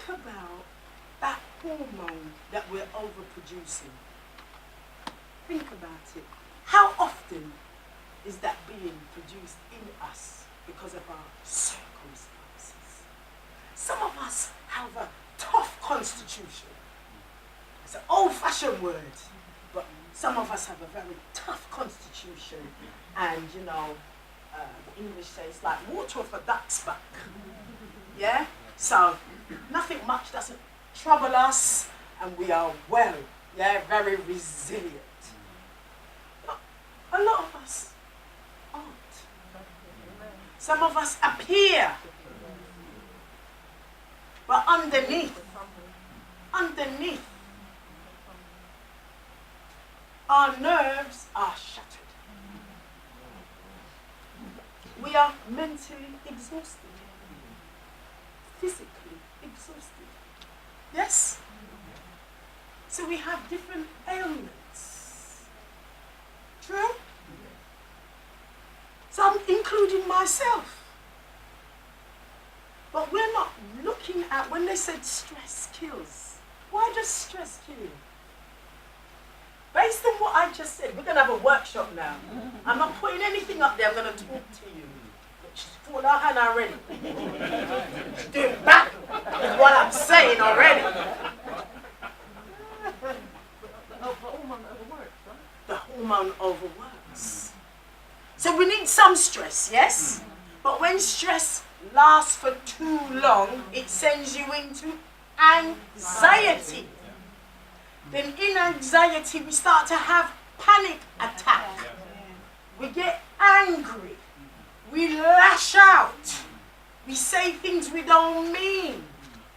about that hormone that we're overproducing. Think about it. How often is that being produced in us because of our circumstances? Some of us have a tough constitution. It's an old-fashioned word, but some of us have a very tough constitution, and the English says like water off a duck's back. Yeah? So nothing much doesn't trouble us, and we are very resilient. But a lot of us aren't. Some of us appear, but underneath, our nerves are shattered. We are mentally exhausted, physically exhausted. Yes? So we have different ailments. True? Some including myself. But we're not looking at, when they said stress kills, why does stress kill you? Based on what I just said, we're going to have a workshop now. I'm not putting anything up there, I'm going to talk to you. She's pulled her hand already. She's doing back with what I'm saying already. The hormone overworks. So we need some stress, yes? But when stress lasts for too long, it sends you into anxiety. Then in anxiety, we start to have panic attack. We get angry. We lash out. We say things we don't mean.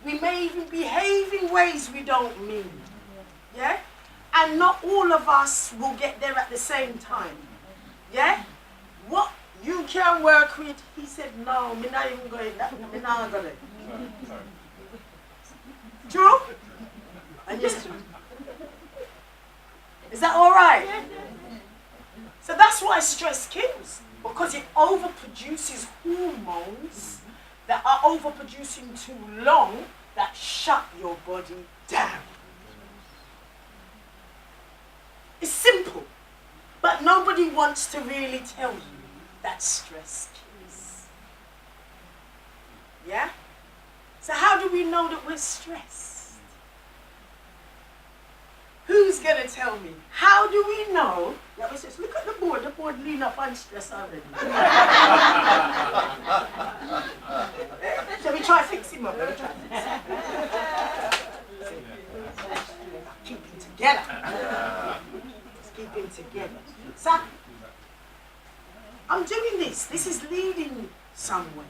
We may even behave in ways we don't mean. Yeah? And not all of us will get there at the same time. Yeah? What you can work with, he said, no, me not even going that. Me not going. True? And yes. Is that all right? So that's why stress kills, because it overproduces hormones that are overproducing too long that shut your body down. It's simple, but nobody wants to really tell you that stress kills. Yeah? So how do we know that we're stressed? Who's going to tell me? How do we know that we're stressed? Look at the board lean up on stress already. Shall we try to fix him up? Keep him together. Let's keep him together. So, I'm doing this. This is leading somewhere.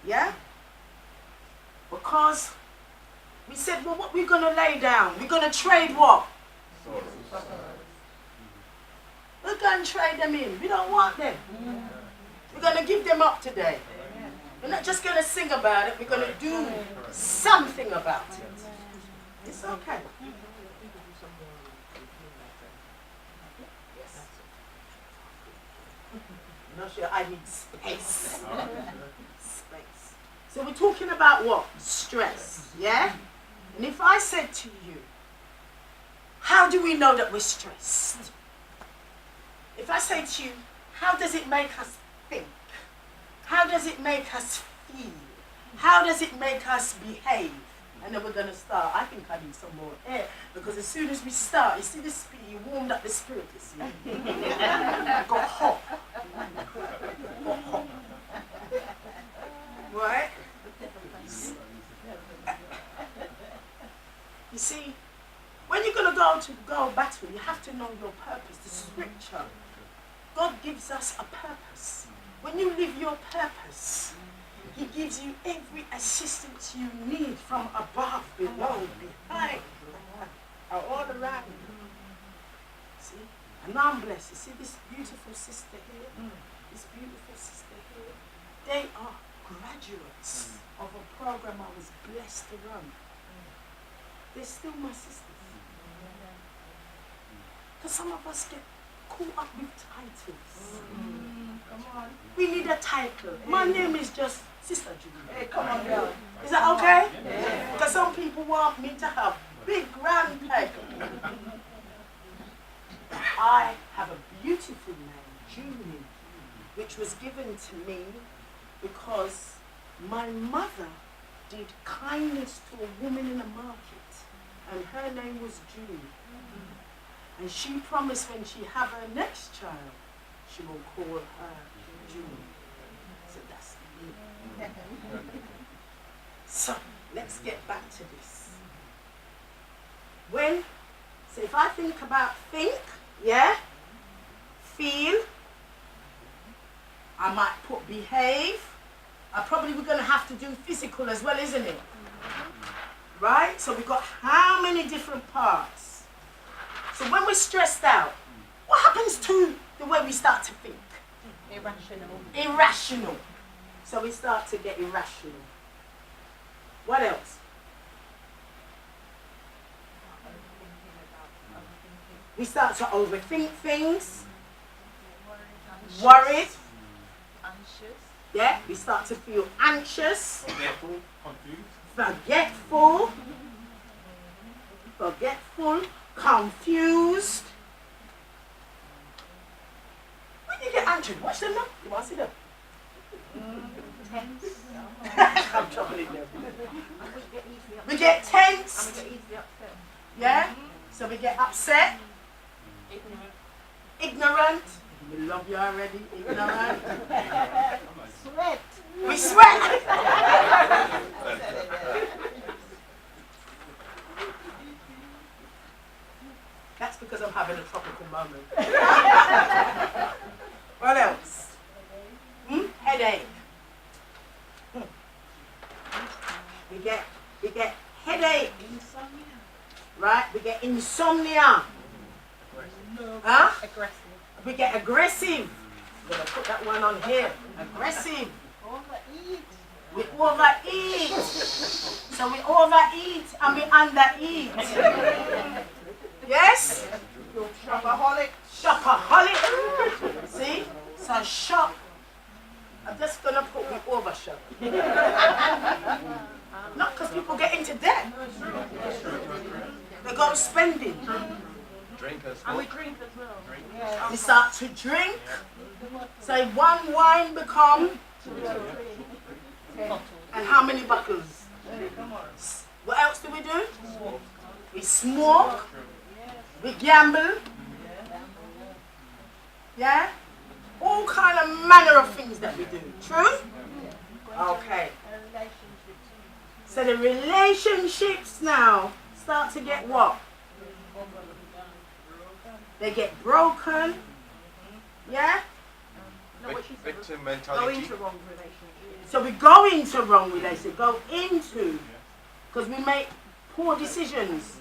Yeah? Because we said, well, what we're going to lay down? We're going to trade what? We're going to trade them in. We don't want them. We're going to give them up today. We're not just going to sing about it. We're going to do something about it. It's okay. I'm not sure. I need space. Space. So we're talking about what? Stress. Yeah? And if I said to you, how do we know that we're stressed? If I say to you, how does it make us think? How does it make us feel? How does it make us behave? And then we're going to start. I think I need some more air, because as soon as we start, you see the spirit, you warmed up the spirit, you see. Got hot. Got hot. Right? You see, when you're going to go battle, you have to know your purpose. The scripture, God gives us a purpose. When you live your purpose, he gives you every assistance you need from above, below, behind, all around you. See? And I'm blessed. You see this beautiful sister here? This beautiful sister here? They are graduates of a program I was blessed to run. They're still my sisters. Because some of us get caught up with titles. Come on. We need a title. My name is just Sister Julie. Hey, come on, girl. Is that okay? Because some to me because my mother did kindness to a woman in a market, and her name was June. And she promised when she have her next child, she will call her June. So that's me. So let's get back to this. So if I think about think, yeah, feel, I might put behave. We're going to have to do physical as well, isn't it? Right? So we've got how many different parts? So when we're stressed out, what happens to the way we start to think? Irrational. So we start to get irrational. What else? We start to overthink things. Worried. Anxious. Yeah, we start to feel anxious. Forgetful, confused. Forgetful, confused. When you get anxious, watch them now. You want to see them? Tense. I'm troubling them. We get tense. And we get easily upset. Yeah? So we get upset. Ignorant. We love you already. Ignorant. Sweat. We sweat. That's because I'm having a tropical moment. What else? Headache. We get headache. Insomnia. Right? We get insomnia. Huh? Aggressive. We get aggressive. I'm gonna put that one on here. Aggressive. Overeat. We overeat. So we overeat and we undereat. Yes? Shopaholic. Shopaholic. See? So shop. I'm just gonna put we overshop. Not because people get into debt. They go spending. Drink as And well. we drink as well. We start to drink. So one wine become. And how many bottles? What else do we do? We smoke. We gamble. Yeah? All kind of manner of things that we do. True? Okay. So the relationships now start to get what? They get broken. Yeah? Victim Go mentality. into wrong relationships. So we go into wrong relationships. Go into. Because we make poor decisions.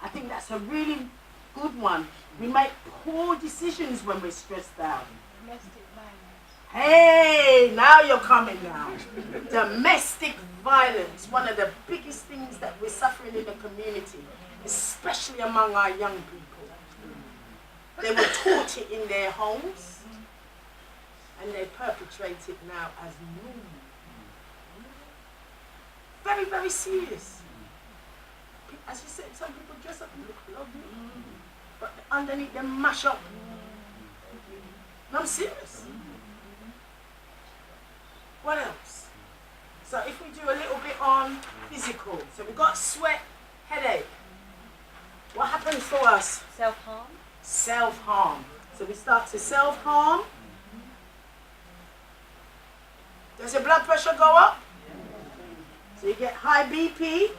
I think that's a really good one. We make poor decisions when we're stressed out. Domestic violence. Hey, now you're coming now. Domestic violence, one of the biggest things that we're suffering in the community, especially among our young people. They were taught it in their homes, and they perpetrate it now as normal. Very, very serious. As you said, some people dress up and look lovely, but underneath they mash up. And I'm serious. What else? So if we do a little bit on physical, so we've got sweat, headache. What happens to us? Self-harm. Self-harm. So we start to self-harm. Does your blood pressure go up? So you get high BP.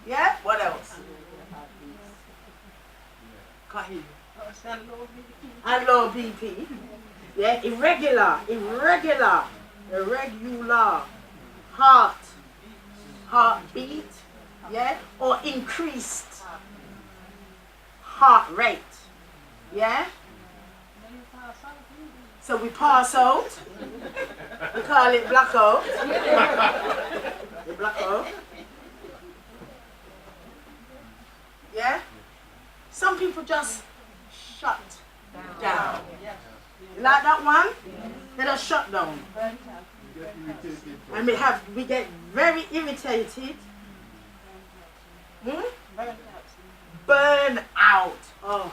Yeah? What else? Can't hear you. And low BP. Yeah? Irregular. Heartbeat. Yeah? Or increased heart rate. Yeah? So we pass out. We call it blackout. The blackout. Yeah? Some people just shut down. You like that one? They just shut down. And we get very irritated. Burn out. Oh.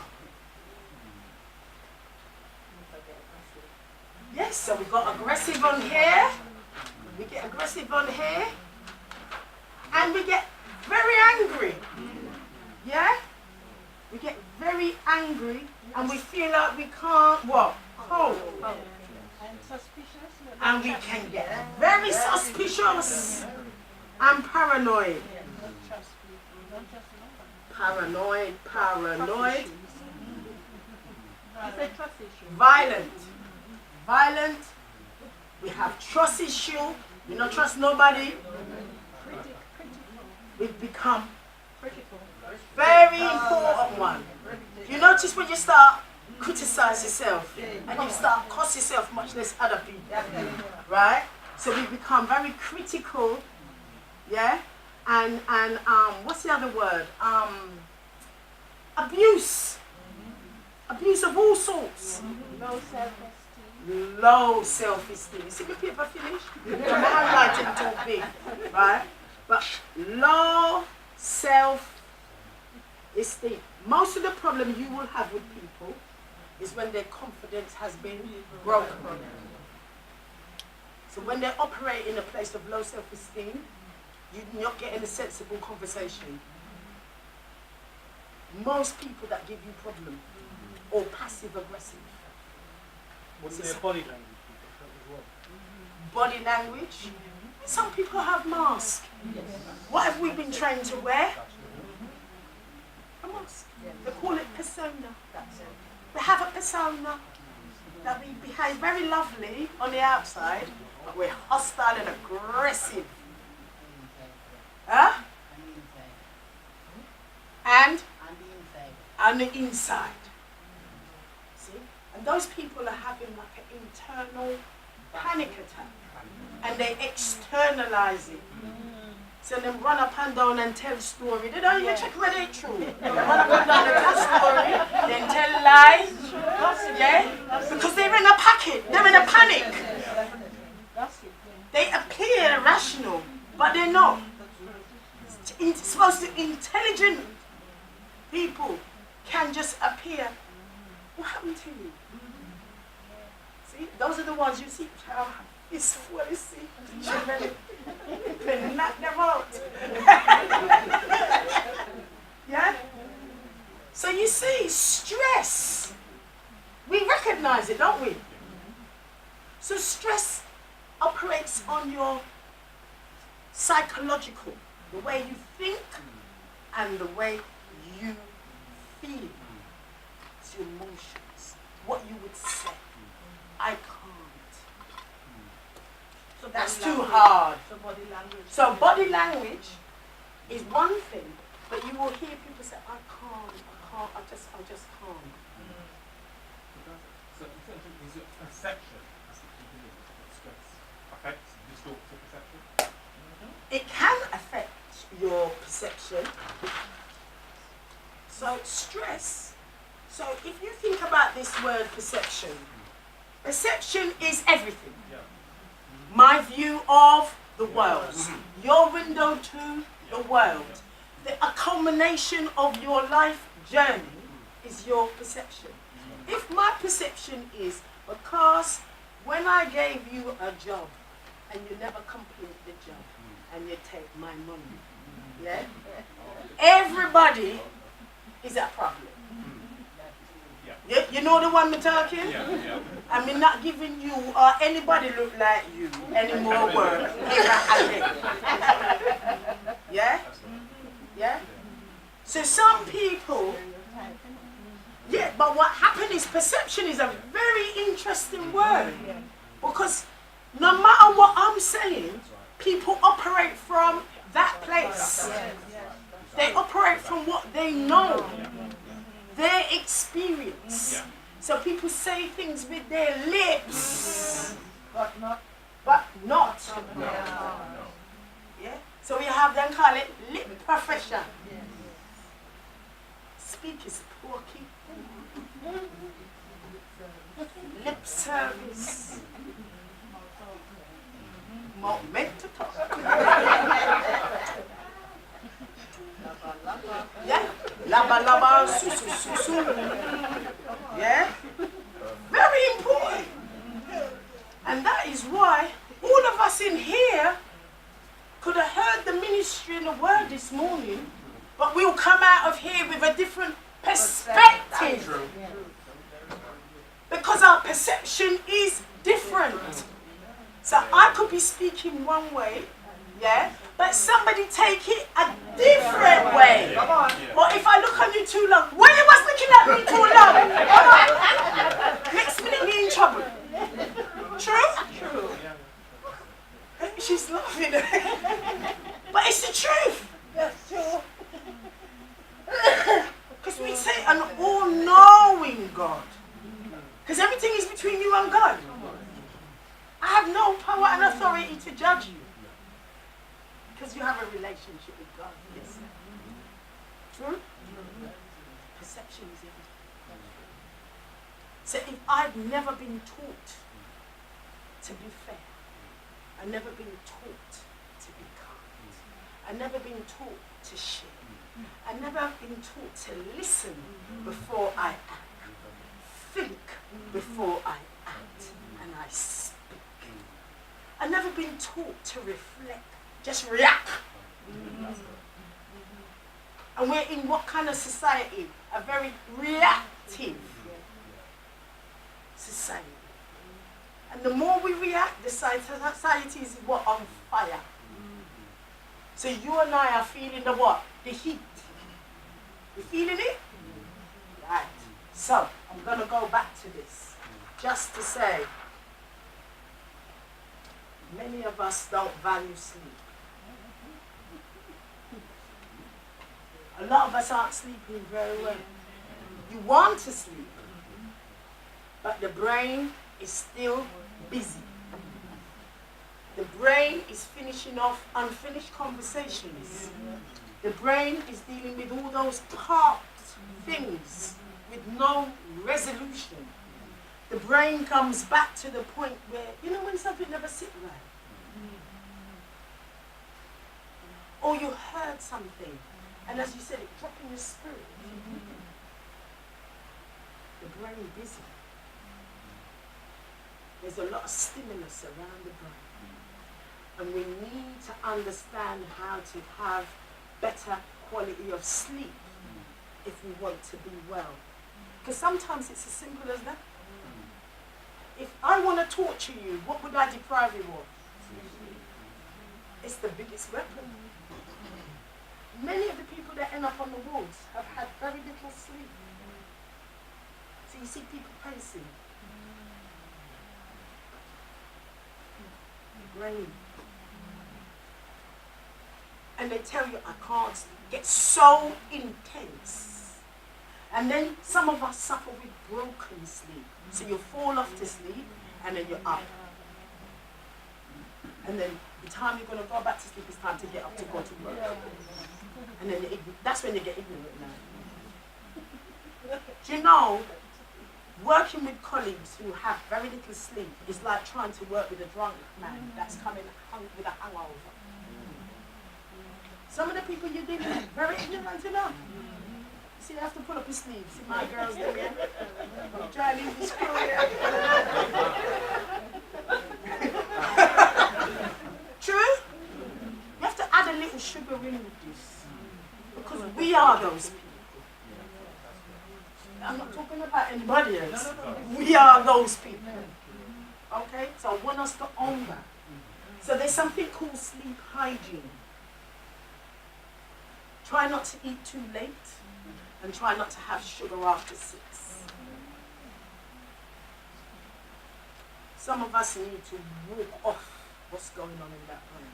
Yes, so we got aggressive on here. We get aggressive on here. And we get very angry. Yeah? We get very angry and we feel like we can't what? Cope. And suspicious. And we can get very suspicious and paranoid. Don't trust people. Don't trust nobody. Paranoid. It's a trust issue. Violent. We have trust issue. We don't trust nobody. Critical. We become Critical. very important one. You notice when you start criticize yourself and you start cuss yourself, much less other people, right? So we become very critical, yeah. And what's the other word? Abuse of all sorts. Low self-esteem. Low self-esteem. You see the paper finish? I'm highlighting too big, right? But low self-esteem. Most of the problem you will have with people is when their confidence has been broken. So when they operate in a place of low self-esteem, you're not getting a sensible conversation. Most people that give you problem or passive-aggressive. What's their body language? Body language. Some people have masks. What have we been trained to wear? A mask. They call it persona. They have a persona that we behave very lovely on the outside, but we're hostile and aggressive. Huh? And on the inside. See? And those people are having like an internal panic attack. And they externalize it. So them run up and down and tell story. They don't even check whether it's true. They run up and down and tell story, then tell lies. Yeah? Because they're in a packet. They're in a panic. They appear rational, but they're not. Supposed to intelligent people can just appear. What happened to you? See, those are the ones you see. It's full, you see. Knock them out. Yeah? So you see, stress. We recognize it, don't we? So stress operates on your psychological, the way you think and the way you feel. It's your emotions, what you would say. I can't. So that's too hard. So body language is one thing, but you will hear people say, I just can't. So in terms of, is it perception as the key thing that stress affects, distorts your perception? It can affect your perception. So stress. So if you think about this word perception, perception is everything. Yeah. My view of the world. Your window to the world. A culmination of your life journey is your perception. If my perception is because when I gave you a job and you never complete the job and you take my money, yeah? Everybody is a problem. You know the one I'm talking? Yeah. I mean, not giving you or anybody look like you any more work. Yeah? Yeah? So some people, yeah, but what happened is perception is a very interesting word. Because no matter what I'm saying, people operate from that place. They operate from what they know. Their experience. So people say things with their lips, but not. Yeah. So we have them call it lip profession. Speak is porky. Lip service. Meant to talk. Yeah. Laba laba, su su su su. Yeah? Very important. us in here could have heard the ministry and the word this morning, but we'll come out of here with a different perspective. True. Because our perception is different. So I could be speaking one way, yeah, but somebody take it a different way. Come on. Or if I look on you too long, why you was looking at me too long? Come on. Next minute me in trouble. True? True. She's laughing. But it's the truth. That's true. Because we say an all-knowing God. Because everything is between you and God. I have no power and authority to judge you. Because you have a relationship with God. Yes. True? Perception is everything. So if I've never been taught to be fair, I've never been taught to be kind, I've never been taught to share, I've never been taught to listen before I act, think before I act, and I speak. I've never been taught to reflect, just react. And we're in what kind of society? A very reactive society. And the more we react, the society is what? On fire. So you and I are feeling the what? The heat. You feeling it? Right. So I'm going to go back to this. Just to say, many of us don't value sleep. A lot of us aren't sleeping very well. You want to sleep, but the brain is still busy. The brain is finishing off unfinished conversations. The brain is dealing with all those parked things with no resolution. The brain comes back to the point where, you know when something never sits right? Or you heard something, and as you said, it dropped in your spirit. The brain busy. There's a lot of stimulus around the brain. And we need to understand how to have better quality of sleep if we want to be well. Because sometimes it's as simple as that. If I want to torture you, what would I deprive you of? It's the biggest weapon. Many of the people that end up on the wards have had very little sleep. So you see people pacing. Brain. And they tell you, I can't sleep. It gets so intense. And then some of us suffer with broken sleep. So you fall off to sleep and then you're up. And then the time you're going to go back to sleep, it's time to get up to go to work. And then that's when you get ignorant now. Do you know, working with colleagues who have very little sleep is like trying to work with a drunk man that's coming with a hangover. Some of the people you're dealing with, very ignorant enough. See, I have to pull up his sleeves. See my girls there, yeah? I'm trying to leave this crew here. True? You have to add a little sugar in with this. Because we are those people. I'm not talking about anybody else. We are those people. Okay? So I want us to own that. So there's something called sleep hygiene. Try not to eat too late. And try not to have sugar after 6. Some of us need to walk off what's going on in that brain.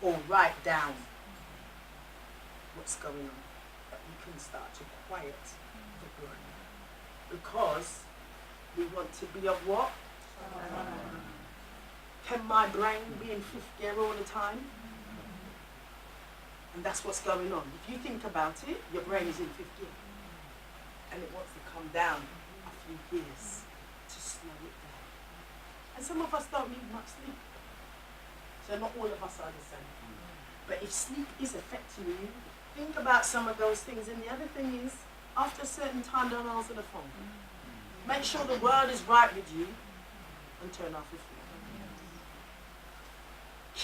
Or write down what's going on. That we can start to quiet the brain. Because we want to be of what? Can my brain be in 5th gear all the time? And that's what's going on. If you think about it, your brain is in 5th gear. And it wants to come down a few gears to slow it down. And some of us don't need much sleep. So not all of us are the same. But if sleep is affecting you, think about some of those things. And the other thing is, after a certain time, don't answer the phone. Make sure the word is right with you and turn off your phone.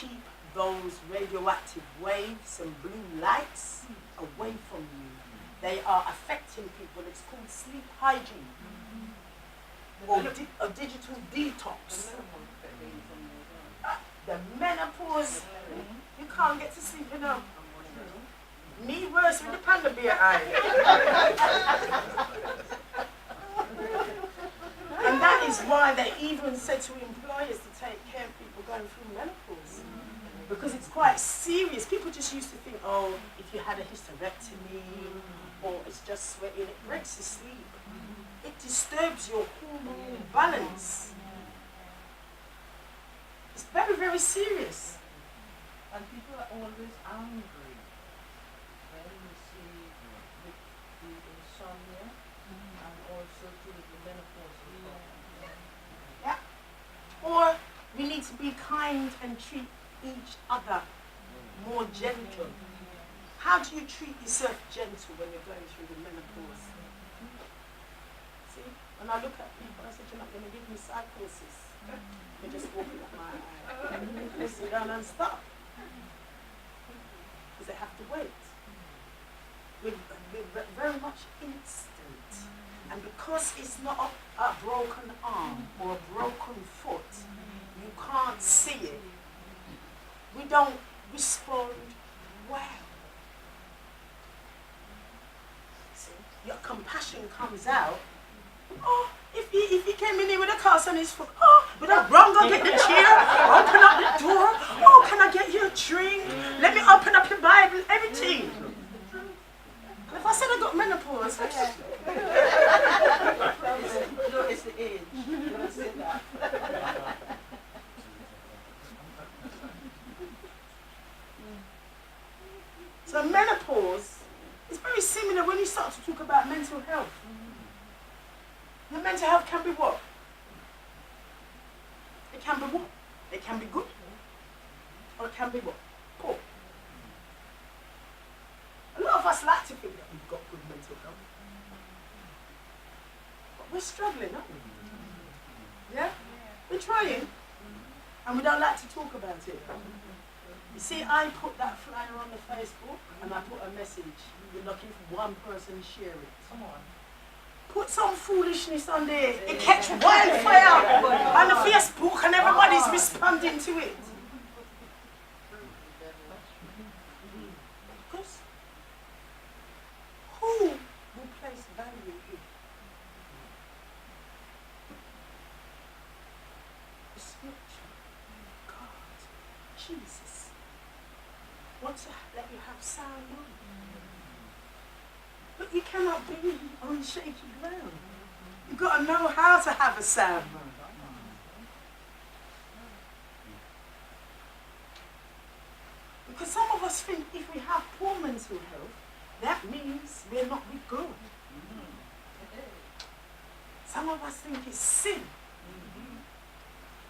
keep those radioactive waves and blue lights away from you. They are affecting people. It's called sleep hygiene or a digital detox. The menopause, you can't get to sleep enough. Me worse with the panda bear eye. And that is why they even said to employers to take care of people going through menopause. Because it's quite serious. People just used to think, oh, if you had a hysterectomy, or it's just sweating, it breaks your sleep. It disturbs your hormonal balance. It's very, very serious. And people are always angry when you see the insomnia and also to the menopause. Yeah. Or we need to be kind and treat each other more gentle. How do you treat yourself gentle when you're going through the menopause? See, when I look at people, I said, you're not going to give me psychosis. You're just walking up my eye. They sit down and stop. Because they have to wait. We're very much instant. And because it's not a broken arm or a broken foot, you can't see it. We don't respond well. See, your compassion comes out. Oh, if he came in here with a cast on his foot, oh, with a wrong, go get the chair, open up the door, oh, can I get you a drink? Let me open up your Bible, everything. And if I said I got menopause, No, it's the age. Don't say that. so menopause is very similar when you start to talk about mental health. Your mental health can be what? It can be what? It can be good. Or it can be what? Poor. A lot of us like to think that we've got good mental health. But we're struggling, aren't we? Yeah? We're trying. And we don't like to talk about it. You see, I put that flyer on the Facebook and I put a message. We're looking for one person to share it. Come on. Put some foolishness on there. It catch wildfire on the Facebook and everybody's responding to it. Because who will place value in the scripture? God, Jesus, wants to let you have sound mind. But you cannot be on shaky ground. You've got to know how to have a sound mind. Because some of us think if we have poor mental health, that means we're not with God. Some of us think it's sin.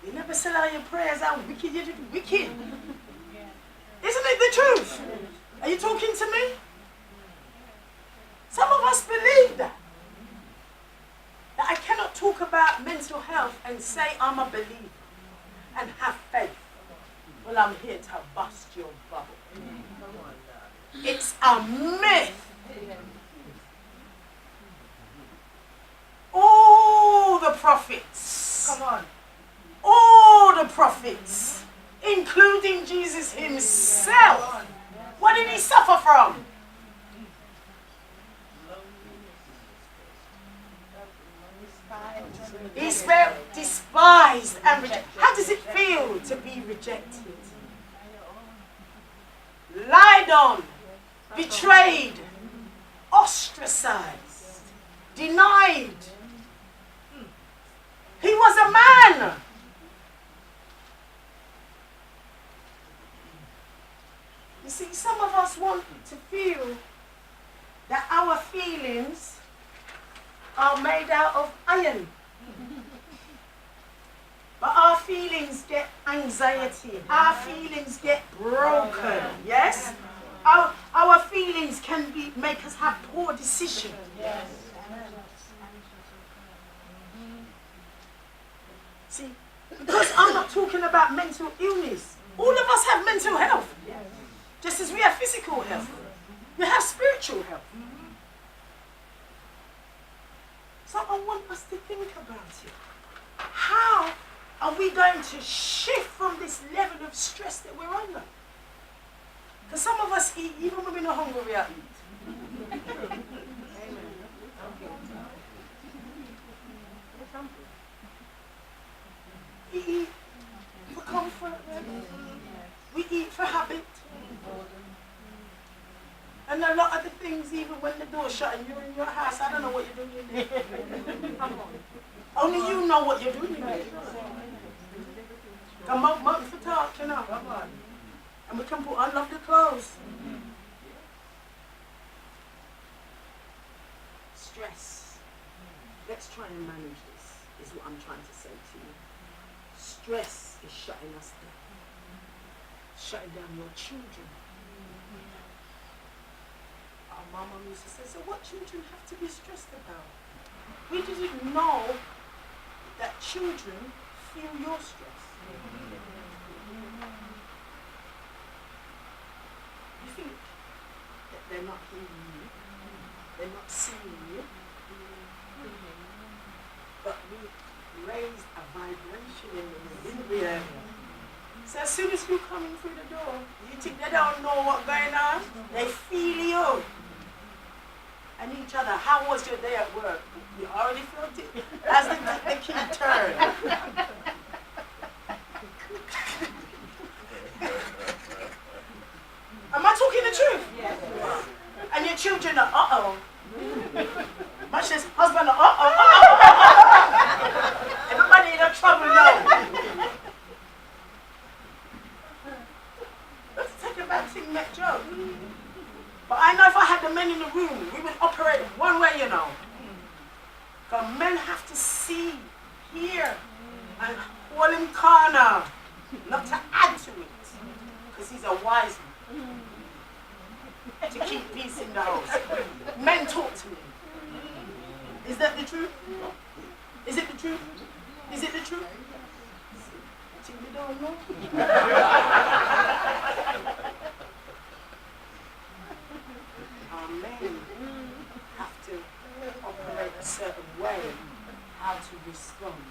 You never say all your prayers out wicked, you're wicked. Isn't it the truth? Are you talking to me? Some of us believe that. That I cannot talk about mental health and say I'm a believer and have faith. Well, I'm here to bust your bubble. It's a myth. All the prophets. Come on. All the prophets, including Jesus himself. What did he suffer from? He felt despised and rejected. How does it feel to be rejected? Lied on, betrayed, ostracized, denied. He was a man. You see, some of us want to feel that our feelings are made out of iron. But our feelings get anxiety. Our feelings get broken. Yes? Our feelings can make us have poor decisions. Yes. See, because I'm not talking about mental illness. All of us have mental health. Just as we have physical health. We have spiritual health. So I want us to think about it. How are we going to shift from this level of stress that we're under? Because some of us eat, even when we're not hungry, we are eat. We eat for comfort. We eat for habit. And a lot of the things, even when the door's shut and you're in your house, I don't know what you're doing in there. Only you know what you're doing in there. Come out, mountain for talk, you know. And we can put on lovely clothes. Stress. Let's try and manage this, is what I'm trying to say to you. Stress is shutting us down. Shutting down your children. My mum used to say, so what children have to be stressed about? We didn't know that children feel your stress. You think that they're not hearing you, they're not seeing you, but we raised a vibration in them, didn't we? So as soon as you come in through the door, you think they don't know what's going on, they feel you. And each other, how was your day at work? You already felt it. As the kid turned. Am I talking the truth? Yes, you are. And your children are, uh-oh. Much as husband are, Everybody in trouble now. Let's take a bad thing, make joke. But I know if I had the men in the room, we would operate one way, you know. Because men have to see, hear, and hold him corner, not to add to it. Because he's a wise man. To keep peace in the house. Men talk to me. Is that the truth? Is it the truth? Is it the truth? I think we don't know. Our men have to operate a certain way, how to respond.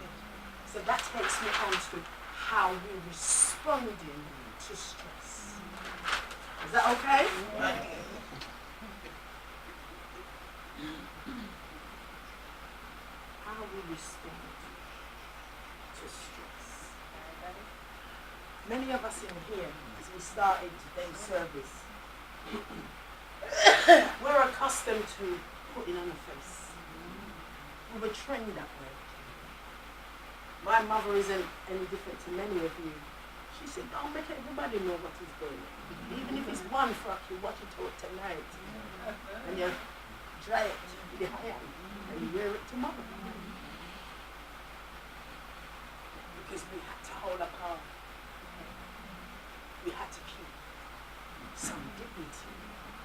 So that takes me on to how we're responding to stress. Is that okay? How we respond to stress. Many of us in here, as we started today's service, we're accustomed to putting on a face. We were trained that way. My mother isn't any different to many of you. She said, don't make everybody know what is going on. Even if it's one frock, you watch it all tonight. And you dry it behind and you wear it tomorrow. Because we had to hold up our, we had to keep some dignity.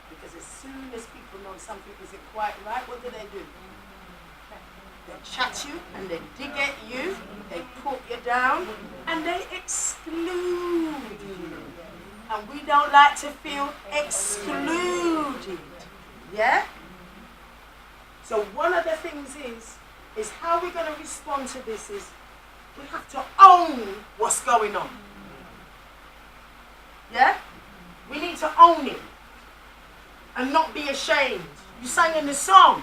Because as soon as people know something isn't quite right, what do? They chat you and they dig at you, they put you down, and they exclude you. And we don't like to feel excluded. Yeah? So one of the things is how we're going to respond to this is we have to own what's going on. Yeah? We need to own it. And not be ashamed. You sang in the song.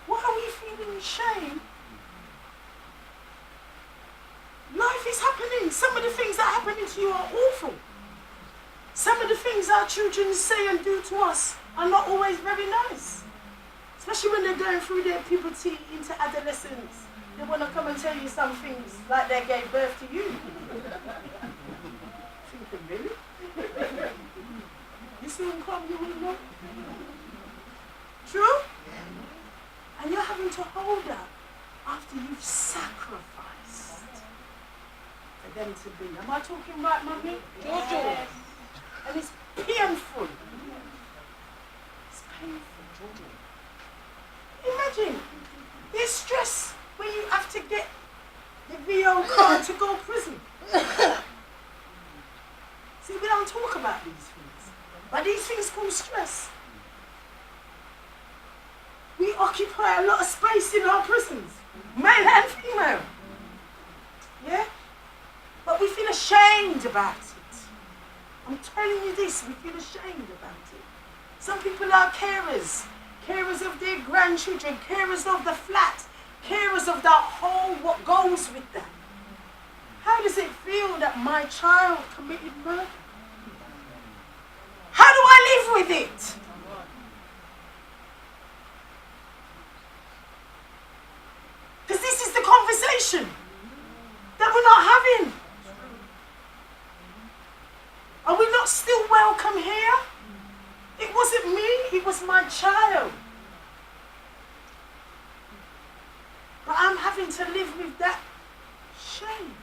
Why are we feeling shame? Life is happening. Some of the things that are happening to you are awful. Some of the things our children say and do to us are not always very nice. Especially when they're going through their puberty into adolescence. They want to come and tell you some things like they gave birth to you. Thinking, really? You soon come, you will know. True? And you're having to hold that after you've sacrificed for them to be. Am I talking right, Mummy? Jojo. Yes. And it's painful. It's painful, Jojo. Imagine, there's stress when you have to get the VO card to go to prison. about these things. But these things cause stress. We occupy a lot of space in our prisons, male and female. Yeah? But we feel ashamed about it. I'm telling you this, we feel ashamed about it. Some people are carers of their grandchildren, carers of the flat, carers of that whole, what goes with that. How does it feel that my child committed murder? How do I live with it? Because this is the conversation that we're not having. Are we not still welcome here? It wasn't me, it was my child. But I'm having to live with that shame.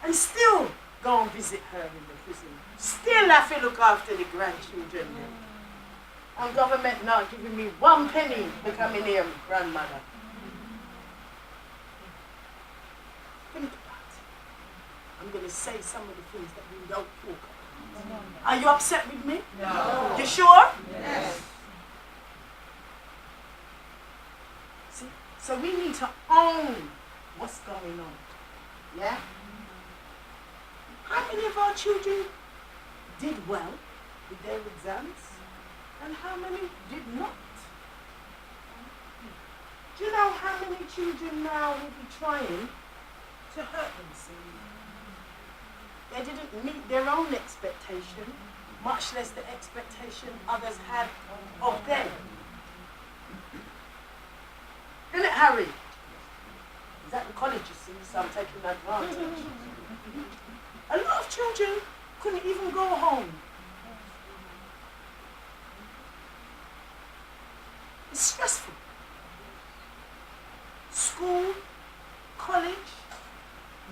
And still go and visit her in the prison. Still have to look after the grandchildren. And government not giving me 1 penny to come in here, grandmother. Think about it. I'm going to say some of the things that we don't talk about. Are you upset with me? No. You sure? Yes. See? So we need to own what's going on. Yeah? How many of our children did well with their exams? And how many did not? Do you know how many children now will be trying to hurt themselves? They didn't meet their own expectation, much less the expectation others had of them. Isn't it, Harry? Is that the college you see, so I'm taking advantage. A lot of children couldn't even go home. It's stressful. School, college,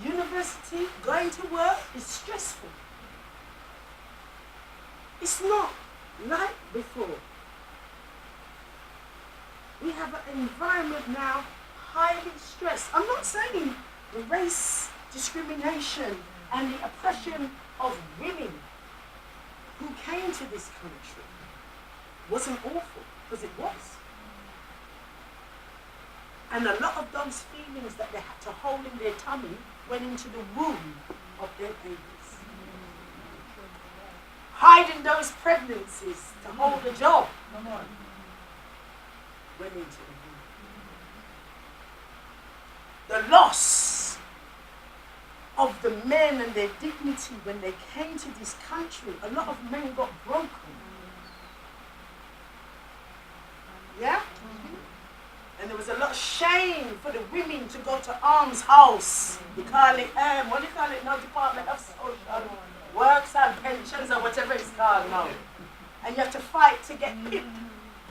university, going to work is stressful. It's not like before. We have an environment now highly stressed. I'm not saying the race discrimination and the oppression of women who came to this country wasn't awful, because it was. And a lot of those feelings that they had to hold in their tummy went into the womb of their babies. Hiding those pregnancies to hold a job went into the womb. The loss of the men and their dignity when they came to this country, a lot of men got broken. Yeah? And there was a lot of shame for the women to go to Arms House. You call it, what do you call it now? Department of Social Works and Pensions or whatever it's called now. And you have to fight to get PIP,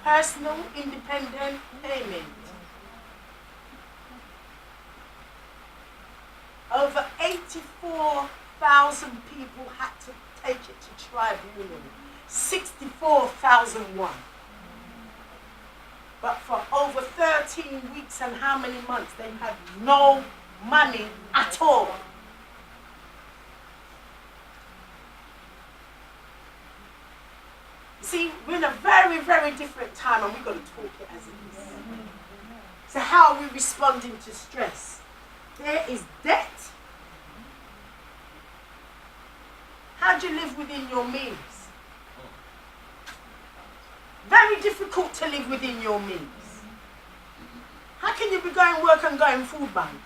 personal independent payment. Over 84,000 people had to take it to tribunal. 64,001. But for over 13 weeks and how many months, they had no money at all. See, we're in a very, very different time, and we've got to talk it as it is. So how are we responding to stress? There is debt. How do you live within your means? Very difficult to live within your means. How can you be going work and going food bank?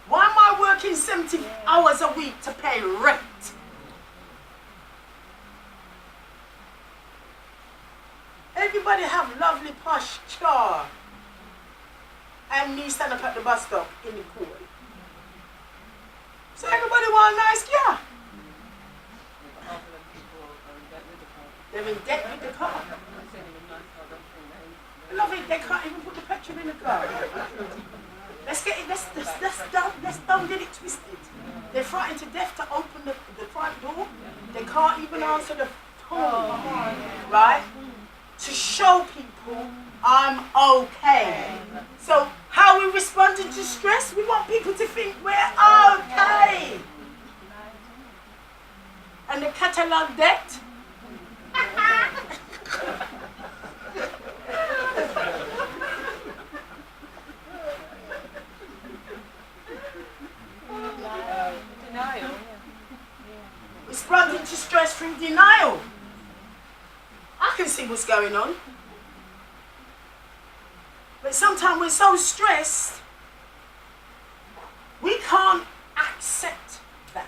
Why am I working 70 hours a week to pay rent? Everybody have lovely posh car. And me stand up at the bus stop in the cool. So everybody want a nice car. They're in debt with the car. Love it, they can't even put the petrol in the car. Let's don't get it twisted. They're frightened to death to open the front door. They can't even answer the phone. Right? To show people I'm okay. So how we responding to stress? We want people to think we're okay. Kellogg debt. Denial. Responding to stress through denial. I can see what's going on. But sometimes we're so stressed, we can't accept that.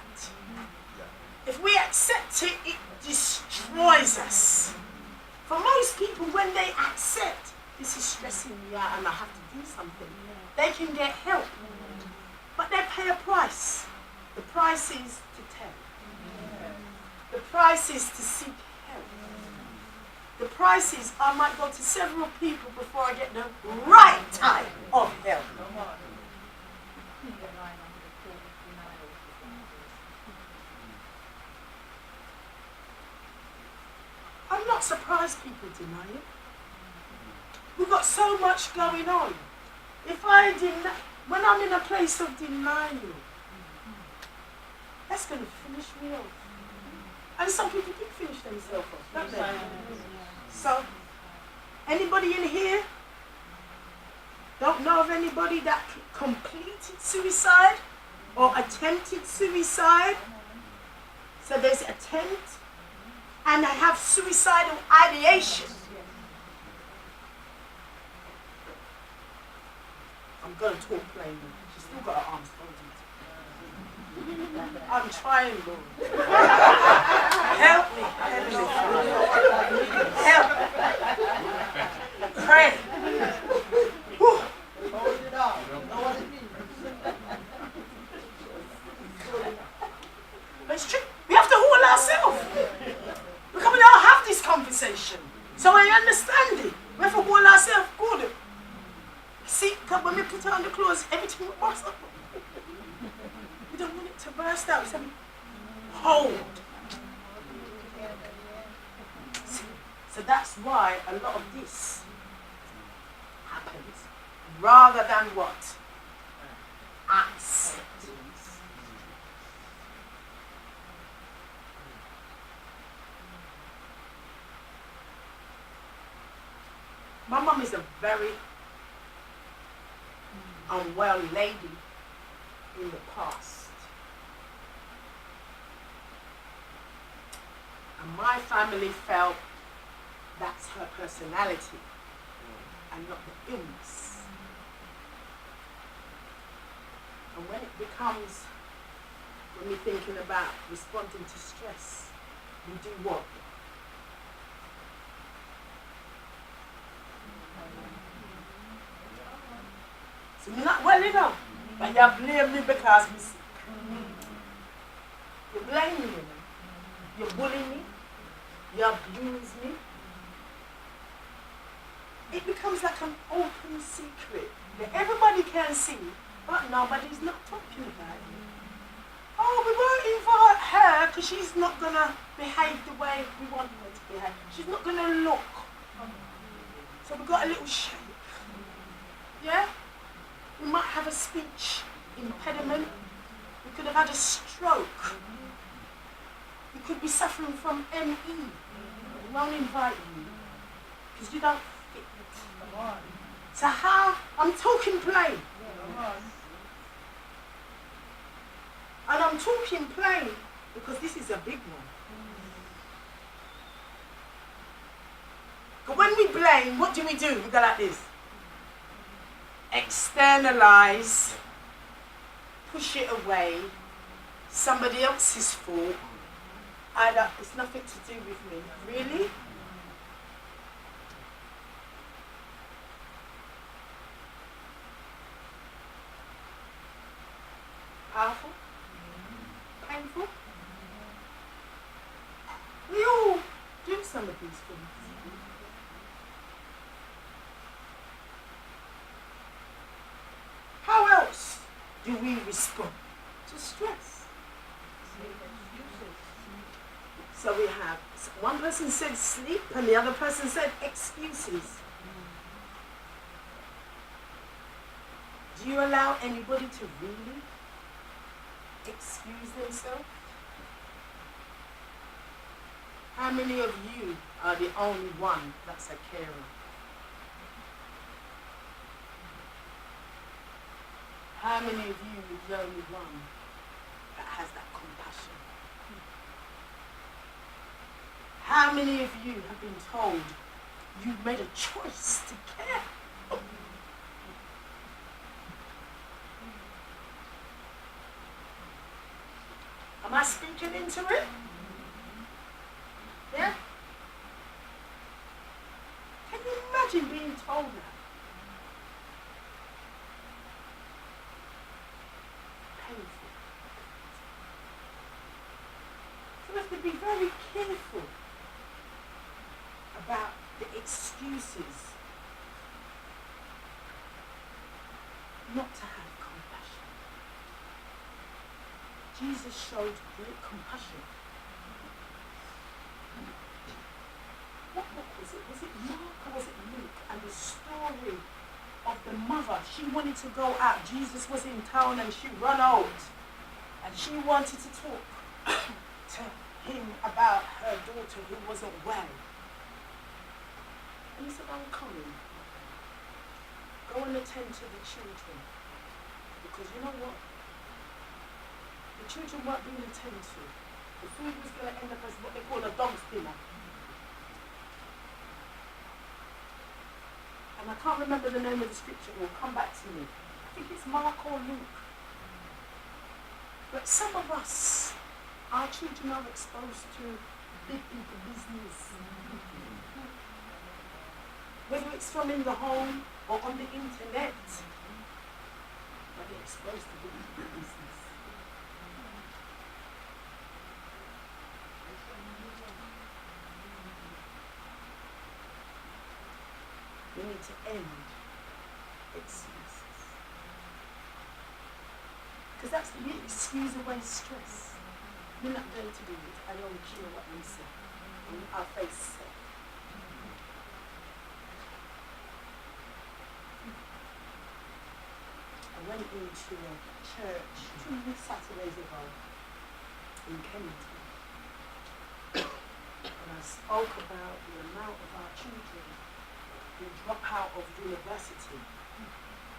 If we accept it, it destroys us. For most people, when they accept, this is stressing me out and I have to do something, they can get help. But they pay a price. The price is to tell. The price is to seek help. The price is I might go to several people before I get the right type of help. I'm not surprised people deny it. We've got so much going on. If I deny, when I'm in a place of denial, that's going to finish me off. And some people do finish themselves off, don't they? So, anybody in here don't know of anybody that completed suicide or attempted suicide? So there's attempt and I have suicidal ideation. I'm going to talk plainly. She's still got her arms folded. I'm trying, Lord. Help me. Help. Pray. Whew. Hold it up. Know what it means? But it's true. We have to hold ourselves. Because we don't have this conversation. So I understand it. We have to hold ourselves good. See, because when we put on the clothes, everything will burst up. We don't want it to burst out. So hold. So that's why a lot of this happens. Rather than what? Acceptance. My mum is a very unwell lady in the past. And my family felt that's her personality and not the illness. And when it becomes, when we're thinking about responding to stress, we do what? So you're not well enough, but you blame me because I'm sick. You blame me, you bully me, you abuse me. It becomes like an open secret that everybody can see, but nobody's not talking about it. Oh, we won't invite her because she's not going to behave the way we want her to behave. She's not going to look. So we've got a little shake. Yeah? We might have a speech impediment. We could have had a stroke. You could be suffering from ME. We won't invite you because you don't fit. So how? I'm talking plain. And I'm talking plain because this is a big one. But when we blame, what do? We go like this. Externalize, push it away, somebody else's fault. It's nothing to do with me. Really? Powerful? Painful? We all do some of these things. How else do we respond to stress? So we have, one person said sleep and the other person said excuses. Do you allow anybody to really excuse themselves? How many of you are the only one that's a carer? How many of you is the only one that has that compassion? How many of you have been told you've made a choice to care? Am I speaking into it? Yeah? Can you imagine being told that? Painful. So we have to be very careful about the excuses not to have compassion. Jesus showed great compassion. What book was it? Was it Mark or was it Luke? And the story of the mother. She wanted to go out. Jesus was in town and she ran out. And she wanted to talk to him about her daughter who wasn't well. And he said, I'm coming. Go and attend to the children. Because you know what? The children weren't being attended to. The food was going to end up as what they call a dog's dinner. And I can't remember the name of the scripture. It will come back to me. I think it's Mark or Luke. But some of us, our children are exposed to big people business. Whether it's from in the home or on the internet, but they're exposed to big people business. We need to end excuses. Because that's the excuse away stress. You're not going to do it. I don't care what you say. I'll face it. I went into a church 2 Saturdays ago in Kennington. And I spoke about the amount of our children who drop out of university,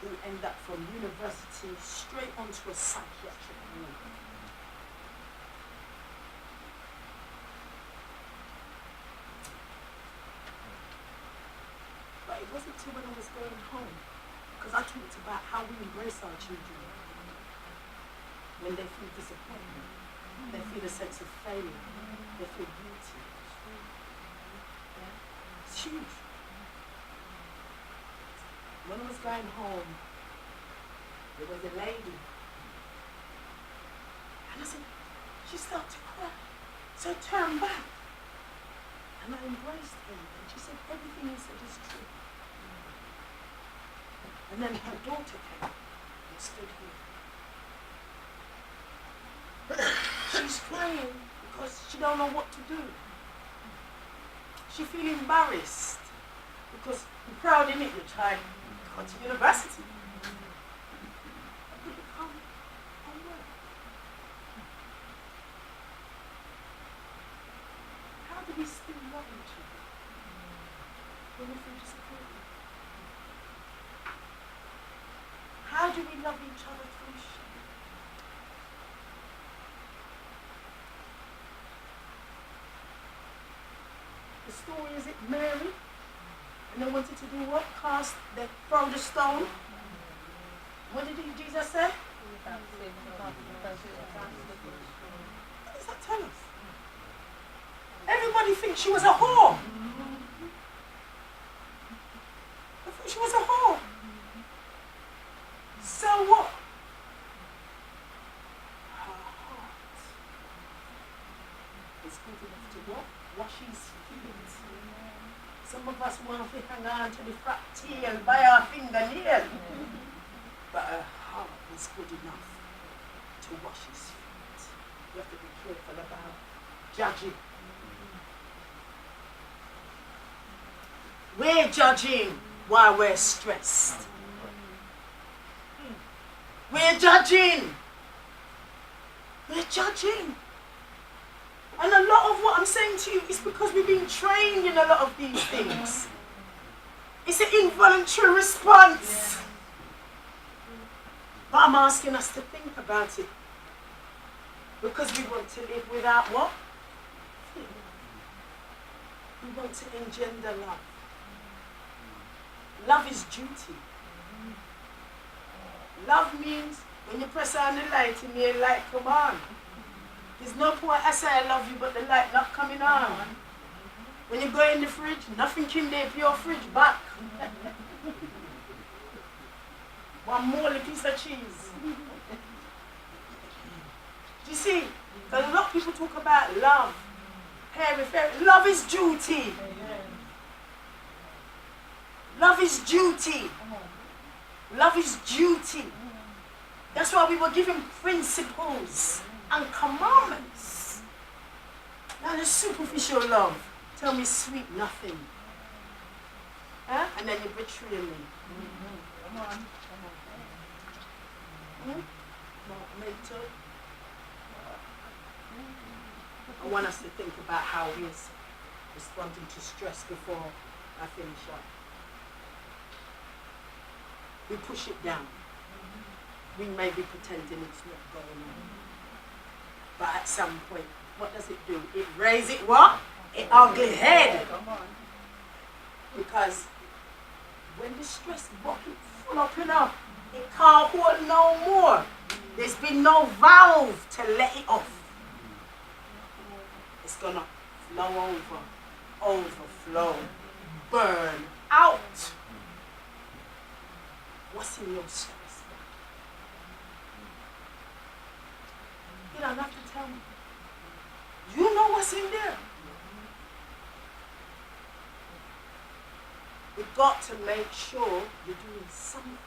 who end up from university straight onto a psychiatric ward. But it wasn't till when I was going home, because I talked about how we embrace our children when they feel disappointment, they feel a sense of failure, they feel guilty. Yeah? It's huge. When I was going home, there was a lady. And I said, she started to cry. So I turned back. And I embraced her. And she said, everything you said is true. And then her daughter came and stood here. She's crying because she don't know what to do. She feel embarrassed because you're proud in it, your child. Go to university. But become unwell. How do we still love each other when we feel disappointed? How do we love each other through shame? The story is it Mary? And they wanted to do what? They throw the stone. What did Jesus say? What does that tell us? Everybody thinks she was a whore. They thought she was a whore. So what? Her heart is good enough to what? Wash his feet. Some of us want to hang on to the fat tail by our fingernail. But her heart is good enough to wash his feet. You have to be careful about judging. We're judging while we're stressed. We're judging. We're judging. And a lot of what I'm was saying to you, it's because we've been trained in a lot of these things. It's an involuntary response. But I'm asking us to think about it. Because we want to live without what? Fear. We want to engender love. Love is duty. Love means when you press on the light and the light come on. There's no point I say I love you but the light not coming on. When you go in the fridge, nothing in there, pure fridge back. One more piece of cheese. Do you see? Because a lot of people talk about love. Love is duty. Love is duty. Love is duty. That's why we were given principles and commandments. Now the superficial love. Tell me sweet nothing. Huh? And then you betray me. Come on. Mental. I want us to think about how we're responding to stress before I finish up. We push it down. We may be pretending it's not going on. But at some point, what does it do? It raises it what? It ugly head. Because when the stress bucket full up enough, it can't hold no more. There's been no valve to let it off. It's gonna flow over, overflow, burn out. What's in your stress? You don't have to tell me. You know what's in there. You've got to make sure you're doing something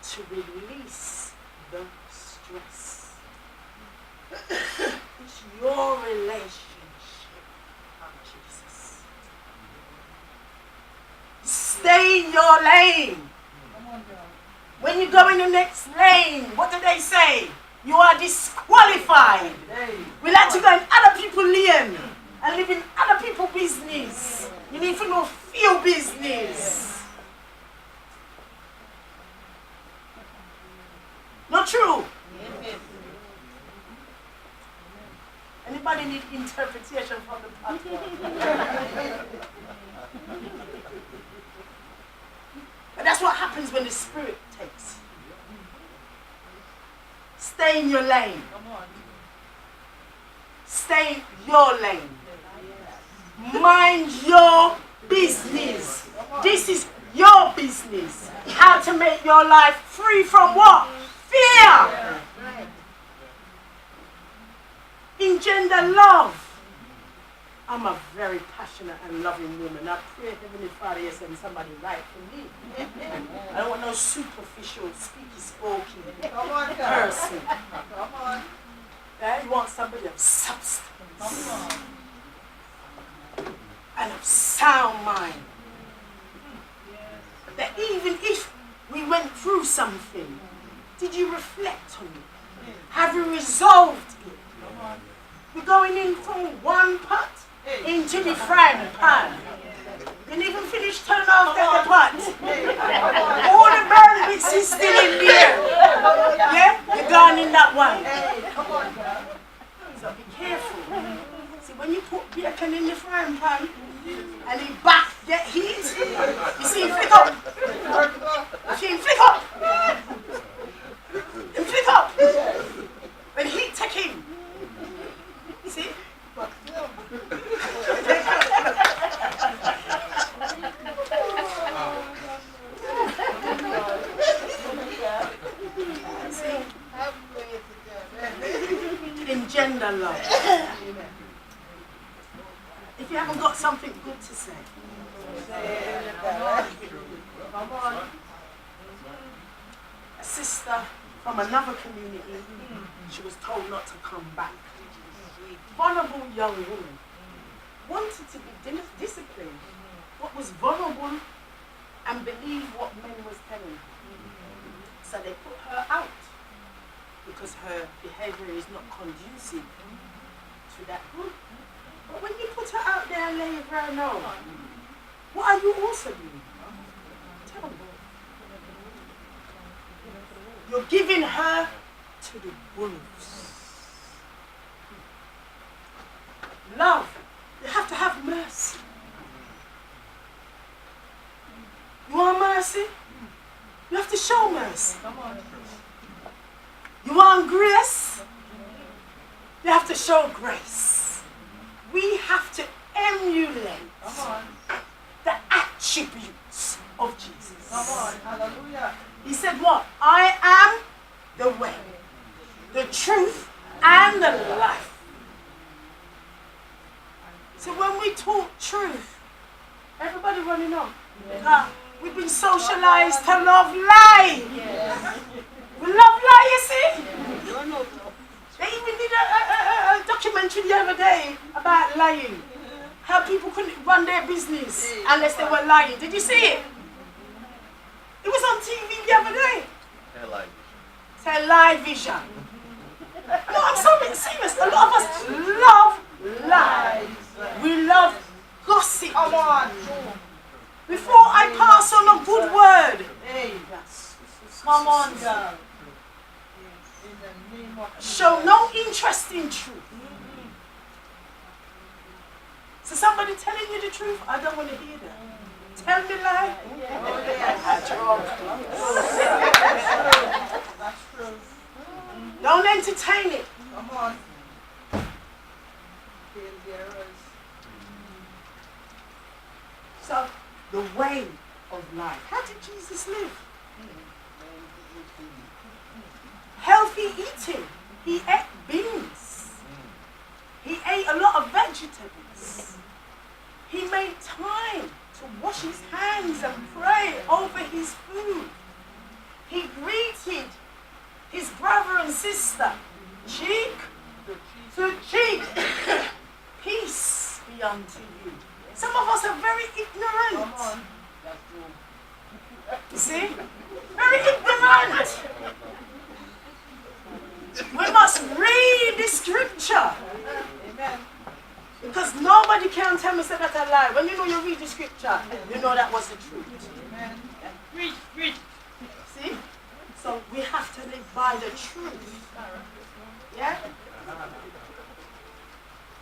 to release the stress. It's your relationship. Oh, Jesus. Stay in your lane. When you go in the next lane, what do they say? You are disqualified. We like to go in other people's lane and live in other people's business. You need to know few business. Not true? Anybody need interpretation from the platform? But that's what happens when the Spirit takes. Stay in your lane. Stay in your lane. Mind your business. This is your business. How to make your life free from what? Fear. Engender love. I'm a very passionate and loving woman. I pray Heavenly Father, yes, and somebody right for me. I don't want no superficial, speaky-spoky person. Come on. You want somebody of substance and of sound mind. That even if we went through something, did you reflect on it? Have you resolved it? We're going in from one pot into the frying pan. You didn't even finish turning off the pot. All the burn bits is still in there. Yeah? You're gone in that one. So be careful. See, when you put bacon in the frying pan and the back get heat, you see it flick up. You see it flick up. It flick up. When heat take in. See? Engender love. If you haven't got something good to say, come on. A sister from another community, she was told not to come back. Vulnerable young woman wanted to be disciplined, but was vulnerable and believed what men was telling her. So they put her out because her behavior is not conducive to that group. But when you put her out there and lay your ground down, what are you also doing? Tell me. You're giving her to the wolves. Love. You have to have mercy. You want mercy? You have to show mercy. Come on. You want grace? You have to show grace. We have to emulate Come on. the attributes of Jesus. Come on. Hallelujah. He said what? I am the way, the truth, and the life. So when we talk truth, everybody running on. We've been socialized to love lie. Yes. We love lie, you see? They even did a documentary the other day about lying. How people couldn't run their business unless they were lying. Did you see it? It was on TV the other day. Television. No, I'm so serious. A lot of us love lies. We love gossip. Come on. Before I pass on a good word, Hey. come on, girl. In the name of Show no interest in truth. So somebody telling you the truth, I don't want to hear that. Tell me lie. Oh, yes. That's true. Don't entertain it. Come on. Hail bearers. So the way of life. How did Jesus live? Healthy eating. He ate beans. He ate a lot of vegetables. He made time to wash his hands and pray over his food. He greeted his brother and sister cheek to cheek. Peace be unto you. Some of us are very ignorant. Come on. That's true. You see? Very ignorant. We must read the scripture. Amen. Because nobody can tell me say that I lie. When you know you read the scripture, you know that was the truth. Amen. Read. See? So we have to live by the truth. Yeah?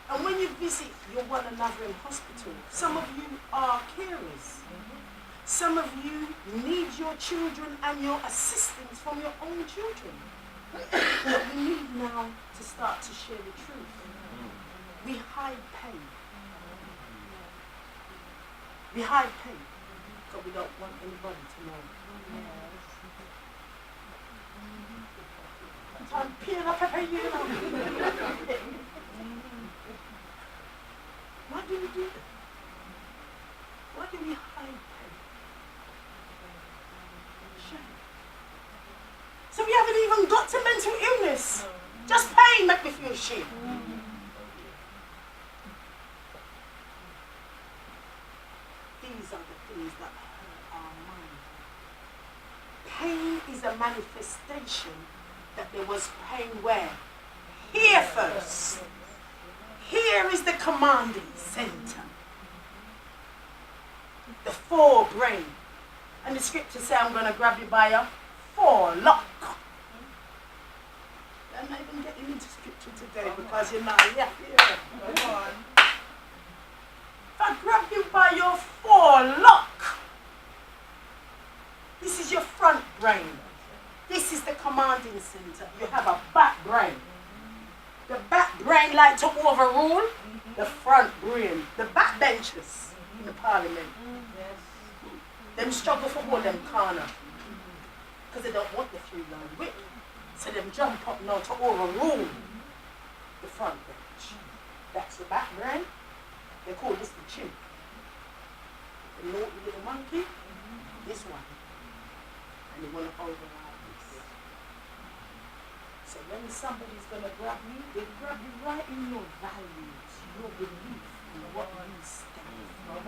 And when you visit your one another in hospital, some of you are carers. Some of you need your children and your assistance from your own children. But we need now to start to share the truth. We hide pain. We hide pain because we don't want anybody to know. I'm peeling up at you know. Why do we do that? Why do we hide pain? Shame. So we haven't even got to mental illness. Just pain make me feel shame. These are the things that hurt our mind. Pain is a manifestation that there was pain where? Here first. Here is the commanding center. The forebrain. And the scripture says, I'm going to grab you by your forelock. I'm not even getting into scripture today because you're not yet here. Come on. If I grab you by your forelock, this is your front brain. This is the commanding center. You have a back brain. The back brain like to overrule the front brain. The backbenchers in the parliament. Them struggle for all them corner. Because they don't want the 3-line whip. So them jump up now to overrule the front bench. That's the back brain. They call this the chin. The naughty little monkey, this one. And they want to override this. So when somebody's going to grab you, they grab you right in your values, your belief, and what you stand for.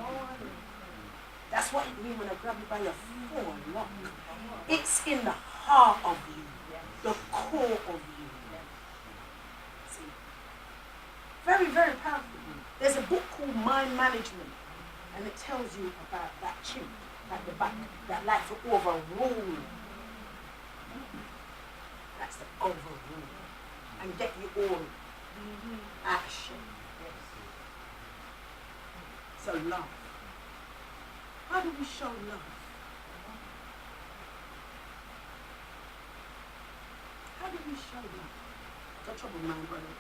That's what it means when I grab you by your forelock. It's in the heart of you, the core of you. See? Very, very powerful. There's a book called Mind Management, and it tells you about that chimp at the back that likes to overrule. That's the overrule. And get you all out of shape. So love. How do we show love? How do we show love? Don't trouble my brother.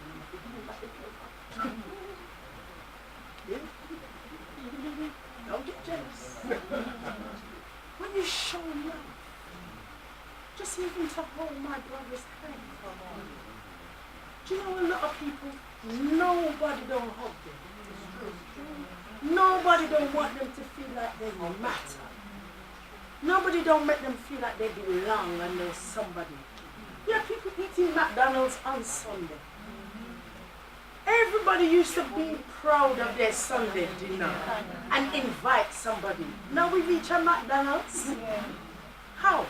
Yeah? Don't get jealous. When you show love, just even to hold my brother's hand. Do you know a lot of people, nobody don't hug them. Nobody don't want them to feel like they matter. Nobody don't make them feel like they belong and they're somebody. Yeah, people eating McDonald's on Sunday. Everybody used to be proud of their Sunday dinner and invite somebody. Now we reach a McDonald's. How?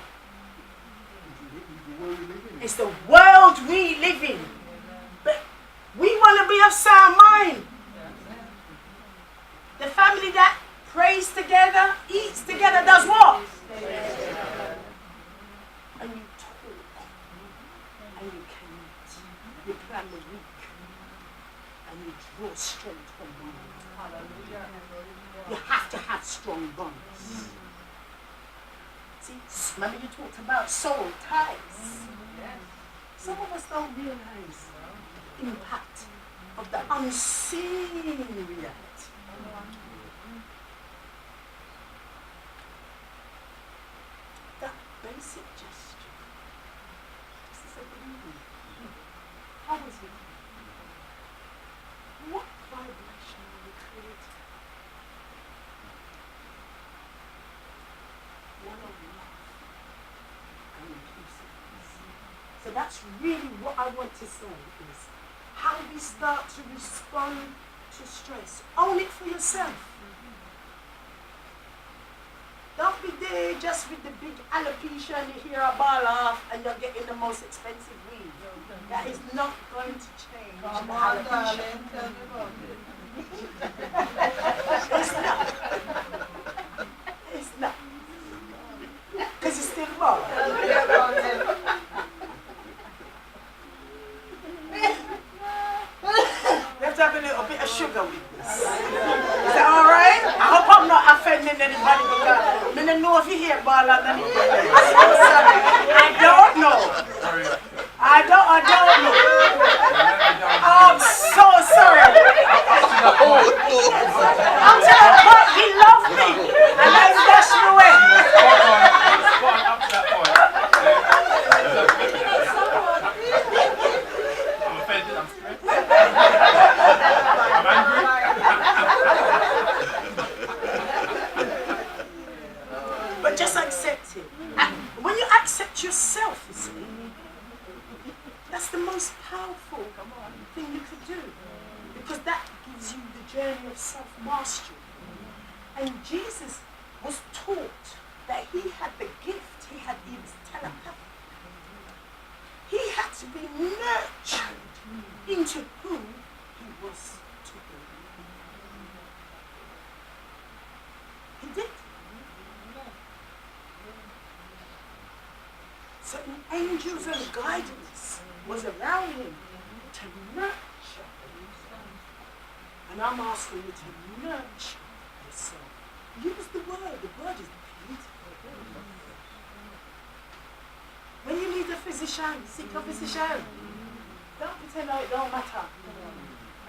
It's the world we live in. But we want to be of sound mind. The family that prays together, eats together, does what? And you talk. And you connect. You plan the week. And you draw strength from one another. You have to have strong bonds. See, remember you talked about soul ties. Some of us don't realize the impact of the unseen reality. That basic gesture. Just to say good evening. How was it? What vibration are we creating? One of love and inclusiveness. So that's really what I want to say is how we start to respond to stress. Own it for yourself. Don't be there just with the big alopecia and you hear a ball off and you're getting the most expensive weed. That is not going to change the alopecia. It's not. It's not. Because it's still wrong. Let's have a little bit of sugar with this. Is that alright? I hope I'm not offending anybody because I don't know if you hear ball on the I don't know. I don't know. I'm so sorry. I'm telling you, but he loved me. And I dashed him away. Up to that point. I'm offended, I'm stressed. I'm angry. But just accept it. And when you accept yourself, you see, that's the most powerful thing you could do. Because that gives you the journey of self-mastery. And Jesus was taught that he had the gift, he was telepathic. He had to be nurtured into who he was to be. He did. Certain angels and guidance was around him to nurture. And I'm asking you to nurture yourself. Use the word. The word is beautiful. When you need a physician, seek a physician. Don't pretend like it don't matter.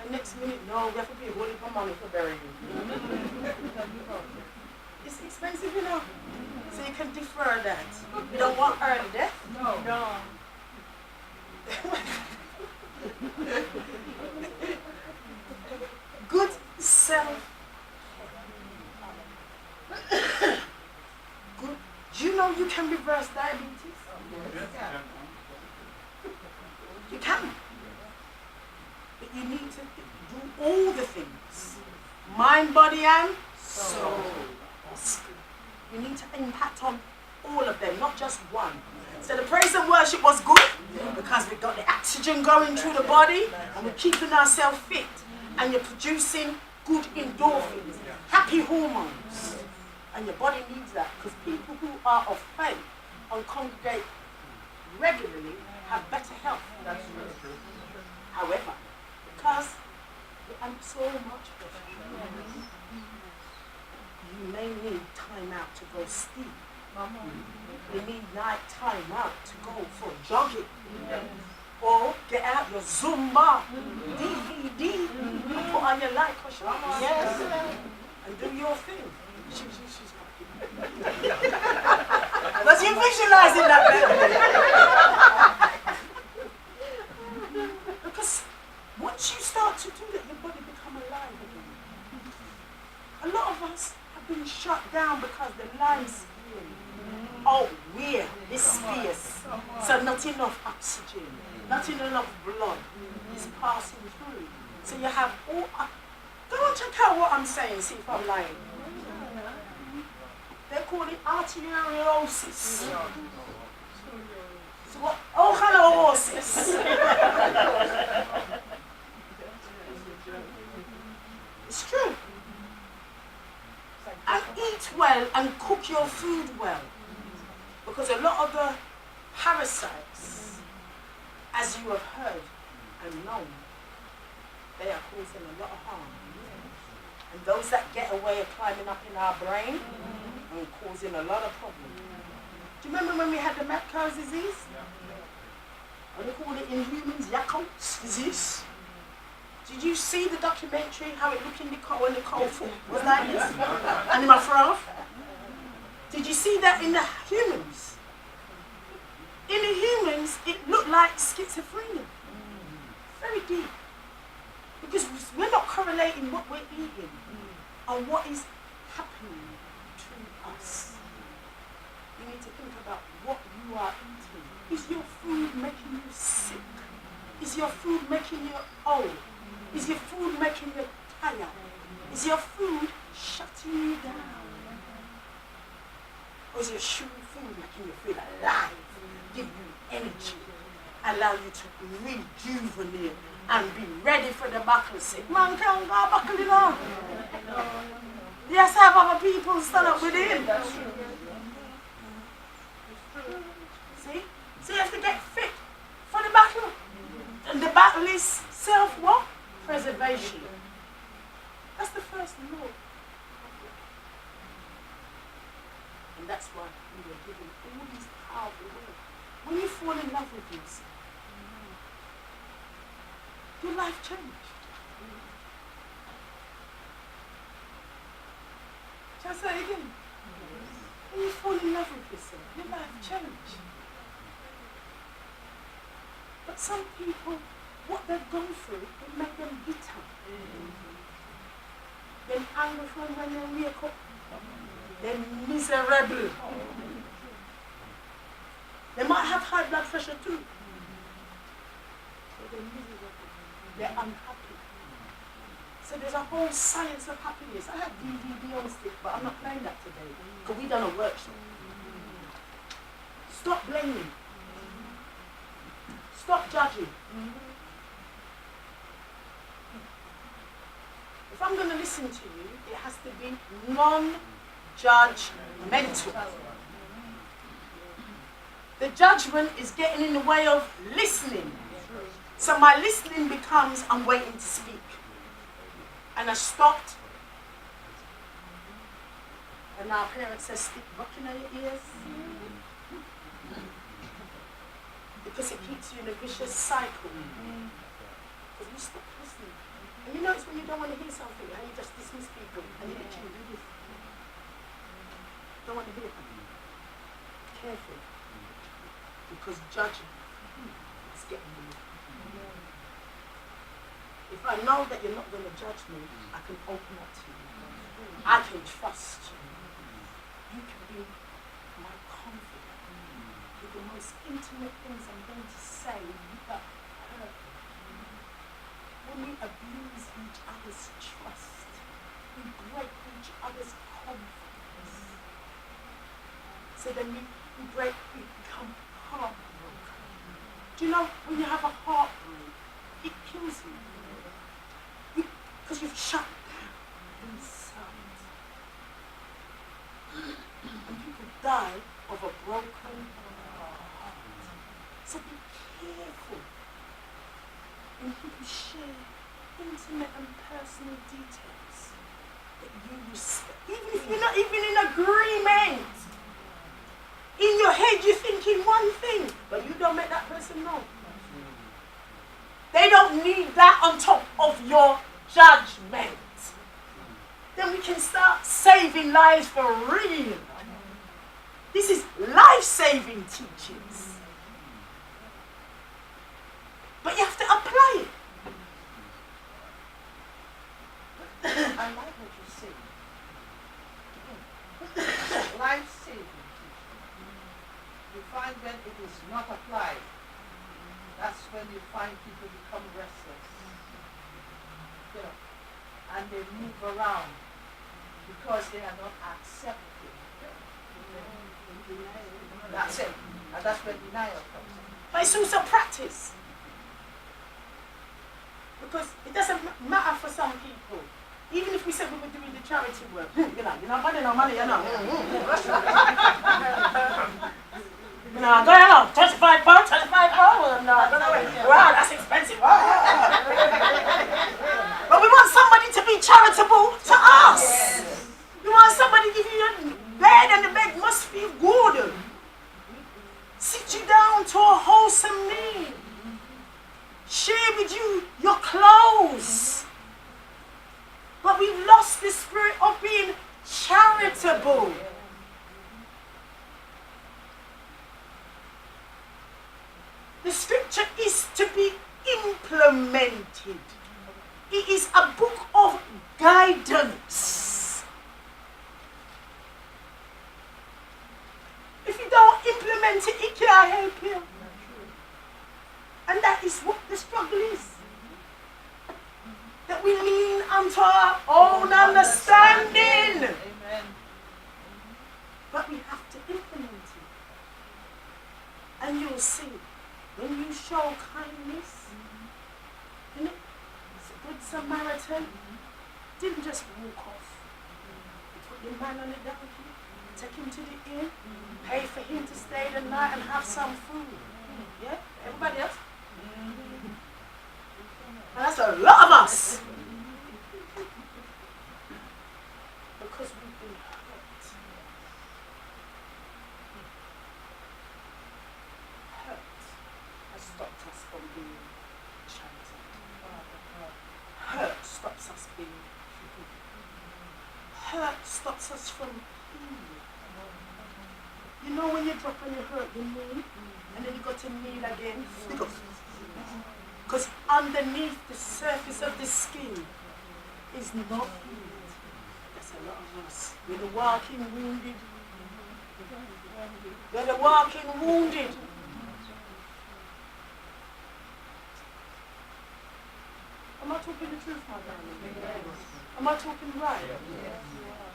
And next minute, no, we have to pay a whole heap of money for burying you. It's expensive, you know. So you can defer that. You don't want early death? No. Good self. Good. Do you know you can reverse diabetes? You can. But you need to do all the things. Mind, body, and soul. You need to impact on all of them, not just one. So the praise and worship was good because we got the oxygen going through the body and we're keeping ourselves fit. and you're producing good endorphins, happy hormones. And your body needs that, because people who are of faith and congregate regularly have better health. That's true. However, because you're under so much pressure, you may need time out to go ski. You need night time out to go for jogging. Or get out your Zumba DVD and put on your light for sure. Yes. And do your thing. She's was you visualizing that better? Because once you start to do that, your body become alive again. A lot of us have been shut down because the lives oh weird, this fierce. So not enough oxygen, not enough blood is passing through. So you have all go and check out what I'm saying, see if I'm lying. They call it arteriosis. So what? Oh, hello, horses. It's true. And eat well and cook your food well. Because a lot of the parasites, as you have heard and known, they are causing a lot of harm. And those that get away are climbing up in our brain and causing a lot of problems. Do you remember when we had the mad cow disease? And they called it in humans Yakut's disease. Did you see the documentary, how it looked in the cow when the cow was like this? Animal froth? Did you see that in the humans? In the humans, it looked like schizophrenia. Very deep. Because we're not correlating what we're eating and what is happening to us. You need to think about what you are eating. Is your food making you sick? Is your food making you old? Is your food making you tired? Is your food shutting you down? Or is your food making you feel alive, give you energy, allow you to rejuvenate and be ready for the battle? Say, man can't go buckling on. Yes, have other people stand up with him. See? So you have to get fit for the battle. And the battle is self what? Preservation. That's the first law. And that's why we were given all these powerful words. When you fall in love with yourself, your life changed. Shall I say it again? When you fall in love with yourself, your life changed. But some people, what they've gone through, it made them bitter. They're angry from when they wake up. They're miserable. They might have high blood pressure too. But they're miserable. They're unhappy. So there's a whole science of happiness. I have DVD on stick, but I'm not playing that today because we done a workshop. Stop blaming. Stop judging. If I'm going to listen to you, it has to be non-judgmental. The judgment is getting in the way of listening. So my listening becomes, I'm waiting to speak. And I stopped. And our parents said, stick rocking on your ears. Because it keeps you in a vicious cycle. Because you stop listening. And you notice when you don't want to hear something and you just dismiss people and you literally do this. Don't want to hear them. Careful. Because judging is getting you. If I know that you're not going to judge me, I can open up to you. I can trust you. You can be my confidant. With the most intimate things I'm going to say, you are perfect. When we abuse each other's trust, we break each other's confidence. So then we become heartbroken. Do you know, when you have a heartbreak, it kills you. Because you've shut down inside. And people die of a broken heart. So be careful when people share intimate and personal details that you respect. Even if you're not even in agreement. In your head you're thinking one thing, but you don't make that person know. They don't need that on top of your judgment. Then we can start saving lives for real. This is life-saving teachings. But you have to apply it. I like what you say. Life-saving teaching. You find when it is not applied, that's when you find people become restless. You know, and they move around because they are not accepting. That's it. And that's where denial comes in. But it's also practice. Because it doesn't matter for some people. Even if we said we were doing the charity work, you're money, no money, go on, 25 pounds, wow, that's expensive. But we want somebody to be charitable to us. Yes. We want somebody to give you a bed, and the bed must feel good. Sit you down to a wholesome meal. Share with you your clothes. But we've lost the spirit of being charitable. The scripture is to be implemented. It is a book of guidance. If you don't implement it, it can't help you. And that is what the struggle is. That we lean unto our own understanding. Amen. But we have to implement it. And you'll see, when you show kindness, you know, it's a good Samaritan, didn't just walk off. He put the man on the donkey, take him to the inn, pay for him to stay the night and have some food. Yeah? Everybody else? And that's a lot of us. Because we've been hurt. Hurt has stopped us from being charitable. Hurt stops us being forgiving. Hurt stops us from healing. You know when you drop and you hurt your knee, and then you got to kneel again? Because underneath the surface of the skin is not healed. That's a lot of us. We're the walking wounded. We're the walking wounded. Am I talking the truth, my darling? Am I talking right?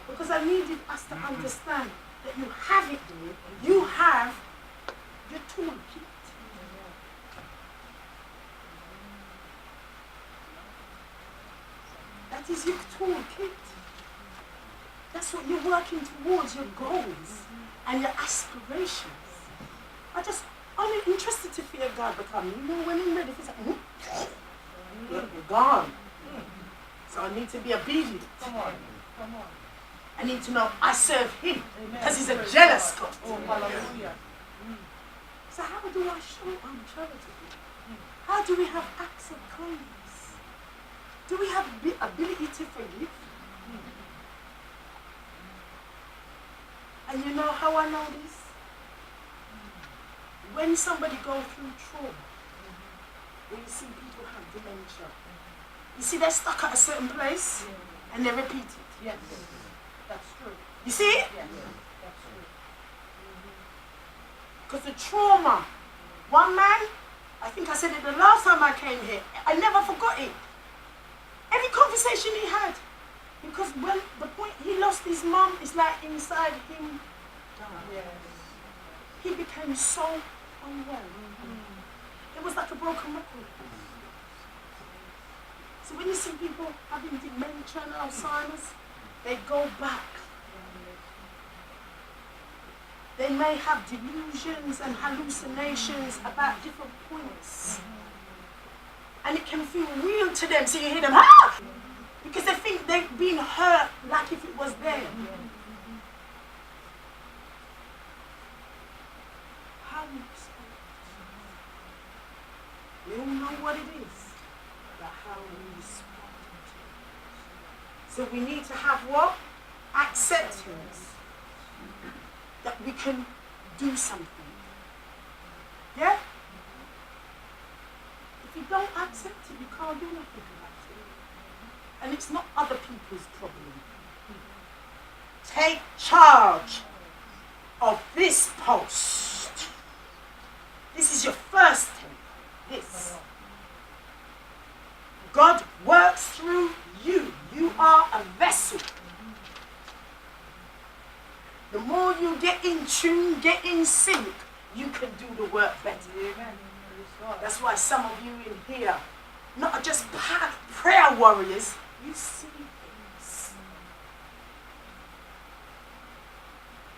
Because I needed us to understand that you have it there. You have your toolkit. That is your toolkit. That's what you're working towards, your goals and your aspirations. I'm interested to feel God become. You know when I'm ready for something, you're gone. So I need to be obedient. Come on. I need to know I serve Him because He's a jealous God. Oh, hallelujah. So how do I show I'm charitable? How do we have acts of kindness? Do we have the ability to forgive? And you know how I know this? When somebody goes through trauma, when you see people have dementia, you see they're stuck at a certain place and they repeat it. Yes, that's true. You see it? Yes, that's true. Because the trauma, one man, I think I said it the last time I came here, I never forgot it. Every conversation he had, because when the point he lost his mum, it's like inside him died. Yes. He became so unwell. It was like a broken record. So when when you see people having dementia and Alzheimer's, they go back. They may have delusions and hallucinations about different points. And it can feel real to them, so you hear them, ah! Because they think they've been hurt like if it was them. How we respond. We all know what it is, but how we respond to it. So we need to have what? Acceptance. That we can do something. Yeah? If you don't accept it, you can't do nothing about it. And it's not other people's problem. Take charge of this post. This is your first step. This. God works through you. You are a vessel. The more you get in tune, get in sync, you can do the work better. That's why some of you in here, not just prayer warriors, you see things.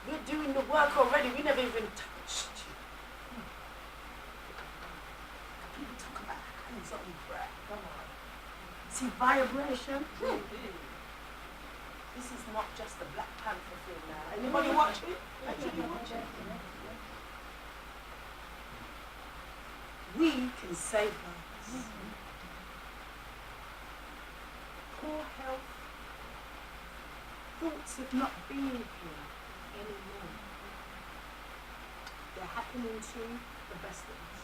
We're doing the work already. We never even touched you. People talk about hands-on prayer. Come on. See vibration? This is not just a Black Panther film now. Anybody watch it? Actually watch it. We can save lives. Poor health, thoughts of not being here anymore. They're happening to the best of us.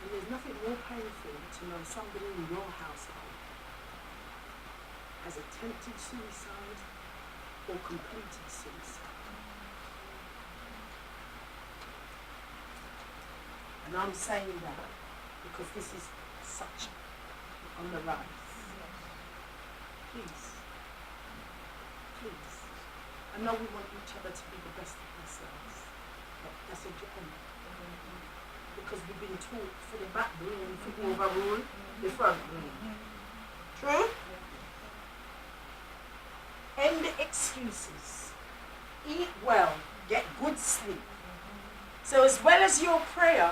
And there's nothing more painful to know somebody in your household has attempted suicide or completed suicide. And I'm saying that because this is such on the rise. Please. Please. I know we want each other to be the best of ourselves, but that's a journey. Because we've been taught for the back brain to overrule the front brain. True? End the excuses. Eat well. Get good sleep. So as well as your prayer,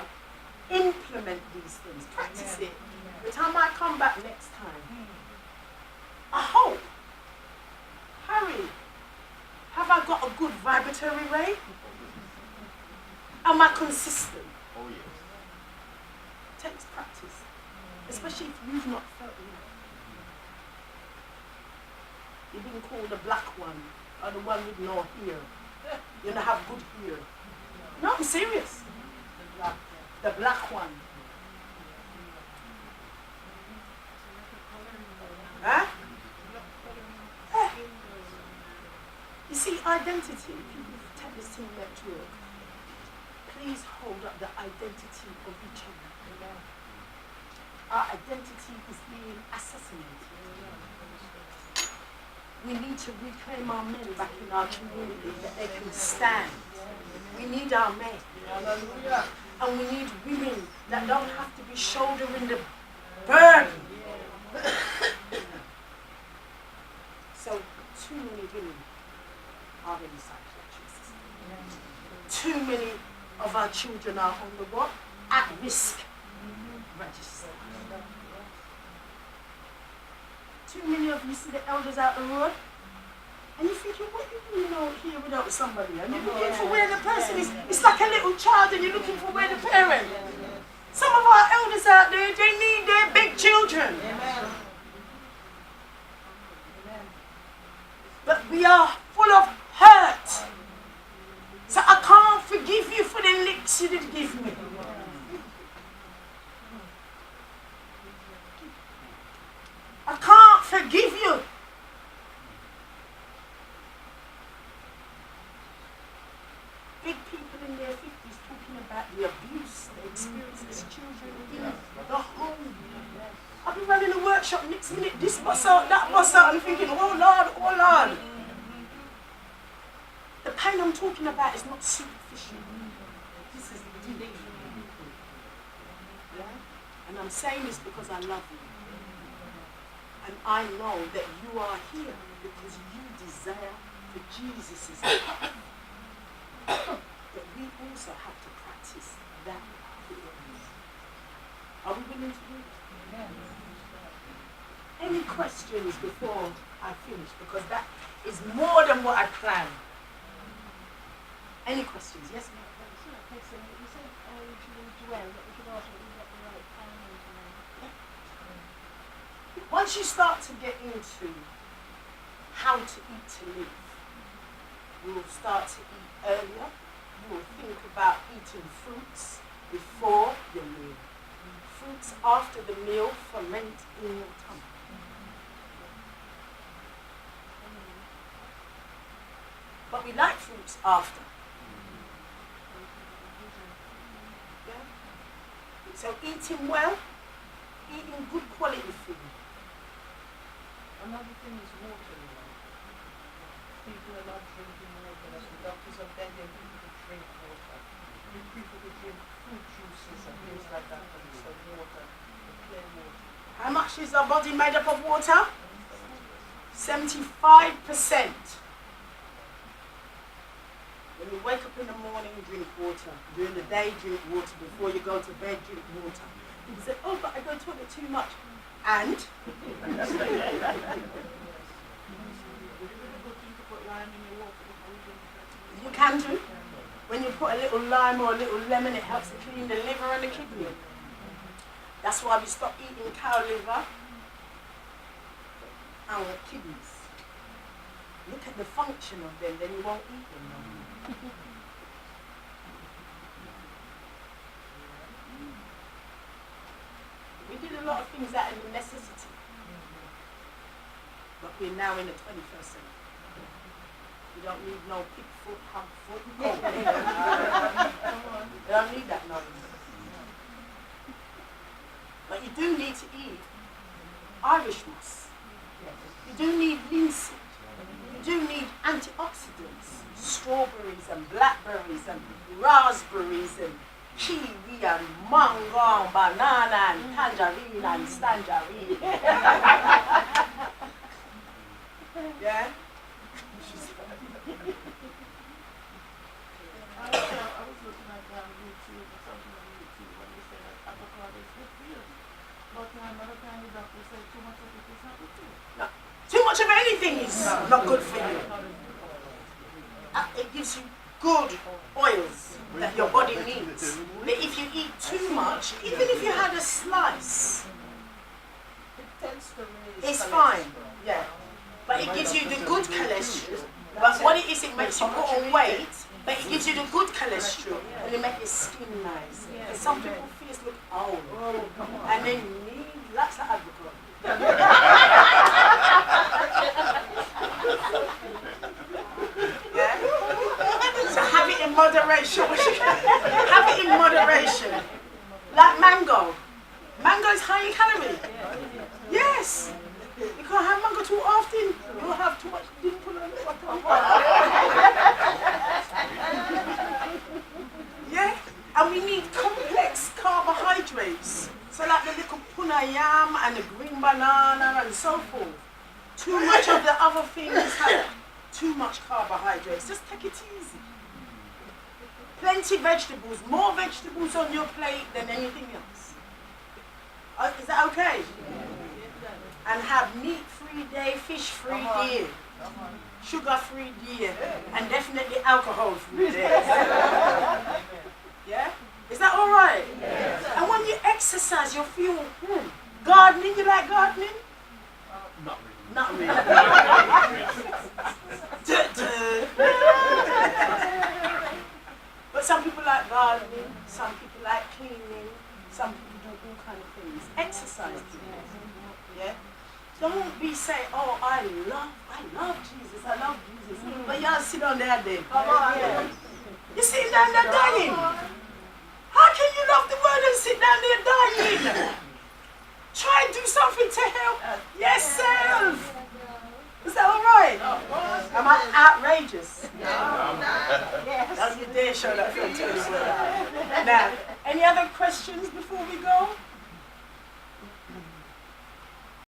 implement these things. Practice it. By the time I come back next time, I hope, Harry, have I got a good vibratory rate? Am I consistent? Oh yes. It takes practice. Especially if you've not felt it. You've been called the black one, or the one with no ear. You don't have good ear. No, I'm serious. The black one. Huh? You see, identity, people take this team network. Please hold up the identity of each other. Our identity is being assassinated. We need to reclaim our men back in our community that they can stand. We need our men. Hallelujah. And we need women that don't have to be shouldering the burden. So too many women are in the psychiatric system. Too many of our children are on the what? At risk register. Too many of you see the elders out the road, and you're thinking, what are you doing out here without somebody? And you're looking for where the person is. It's like a little child and you're looking for where the parent. Some of our elders out there, they need their big children. But we are full of hurt. So I can't forgive you for the licks you didn't give me. I can't forgive you. Big people in their 50s talking about the abuse they experience as children in the home. I've been running a workshop, next minute this bus out, that bus out, and thinking, oh Lord. The pain I'm talking about is not superficial. This is deep. Yeah? I'm saying this because I love you. And I know that you are here because you desire for Jesus' life. But we also have to practice that here. Are we willing to do it? Yes. Any questions before I finish? Because that is more than what I planned. Any questions? Yes, ma'am? You said we should dwell, but we should also get the right timing to know. Once you start to get into how to eat to live, you will start to eat earlier. You will think about eating fruits before your meal. Fruits after the meal ferment in your tummy. But we like fruits after. Yeah? So eating well, eating good quality food. Another thing is water, you know. People are not drinking water. As the doctors are begging people to drink water. People to drink fruit juices and things like that instead of water, the plain water. How much is our body made up of water? 75%. When you wake up in the morning, drink water. During the day, drink water. Before you go to bed, drink water. People say, oh, but I go to toilet too much. And? You can do. When you put a little lime or a little lemon, it helps to clean the liver and the kidney. That's why we stop eating cow liver and kidneys. Look at the function of them, then you won't eat them no more. We did a lot of things out of necessity. But we're now in the 21st century. We don't need no pig foot, hog foot, coat. We don't need that nonsense. But you do need to eat Irish moss. You do need linseed. You do need antioxidants. Strawberries and blackberries and raspberries and kiwi and mango and banana and tangerine and stangerine. Yeah? I was looking at YouTube or something on YouTube when they said that avocado is good for you. But another time the doctor said too much of it is not good for you. No. Too much of anything is not good for you. It gives you good oils that your body needs. But if you eat too much, even if you had a slice, It tends to raise it's cholesterol. fine. Yeah. But it gives you the good cholesterol. But what it is, it makes you put on weight, but it gives you the good cholesterol and it makes your skin nice. And some people's face look old. And then you need lots of avocado. Yeah? So have it in moderation. Have it in moderation. Like mango. Mango is high in calorie. Yes. You can't have mango too often. You'll have too much dimple on it. Yeah? And we need complex carbohydrates. So like the little puna yam and the green banana and so forth. Too much of the other things have too much carbohydrates. Just take it easy. Plenty vegetables. More vegetables on your plate than anything else. Is that okay? And have meat-free day, fish-free day, sugar-free day, and definitely alcohol-free day. Yeah? Is that all right? Yes. And when you exercise, you feel gardening. You like gardening? Not really. Not really. But some people like gardening. Some people like cleaning. Some people do all kind of things. Exercise. Yeah. Don't be saying, oh, I love Jesus. I love Jesus. But y'all sit down there then. Come on. Yeah. You're sitting down there dying. How can you love the word and sit down there dying? Try and do something to help yourself. Is that all right? Am I outrageous? Don't you dare show that front to the world. Now, any other questions before we go?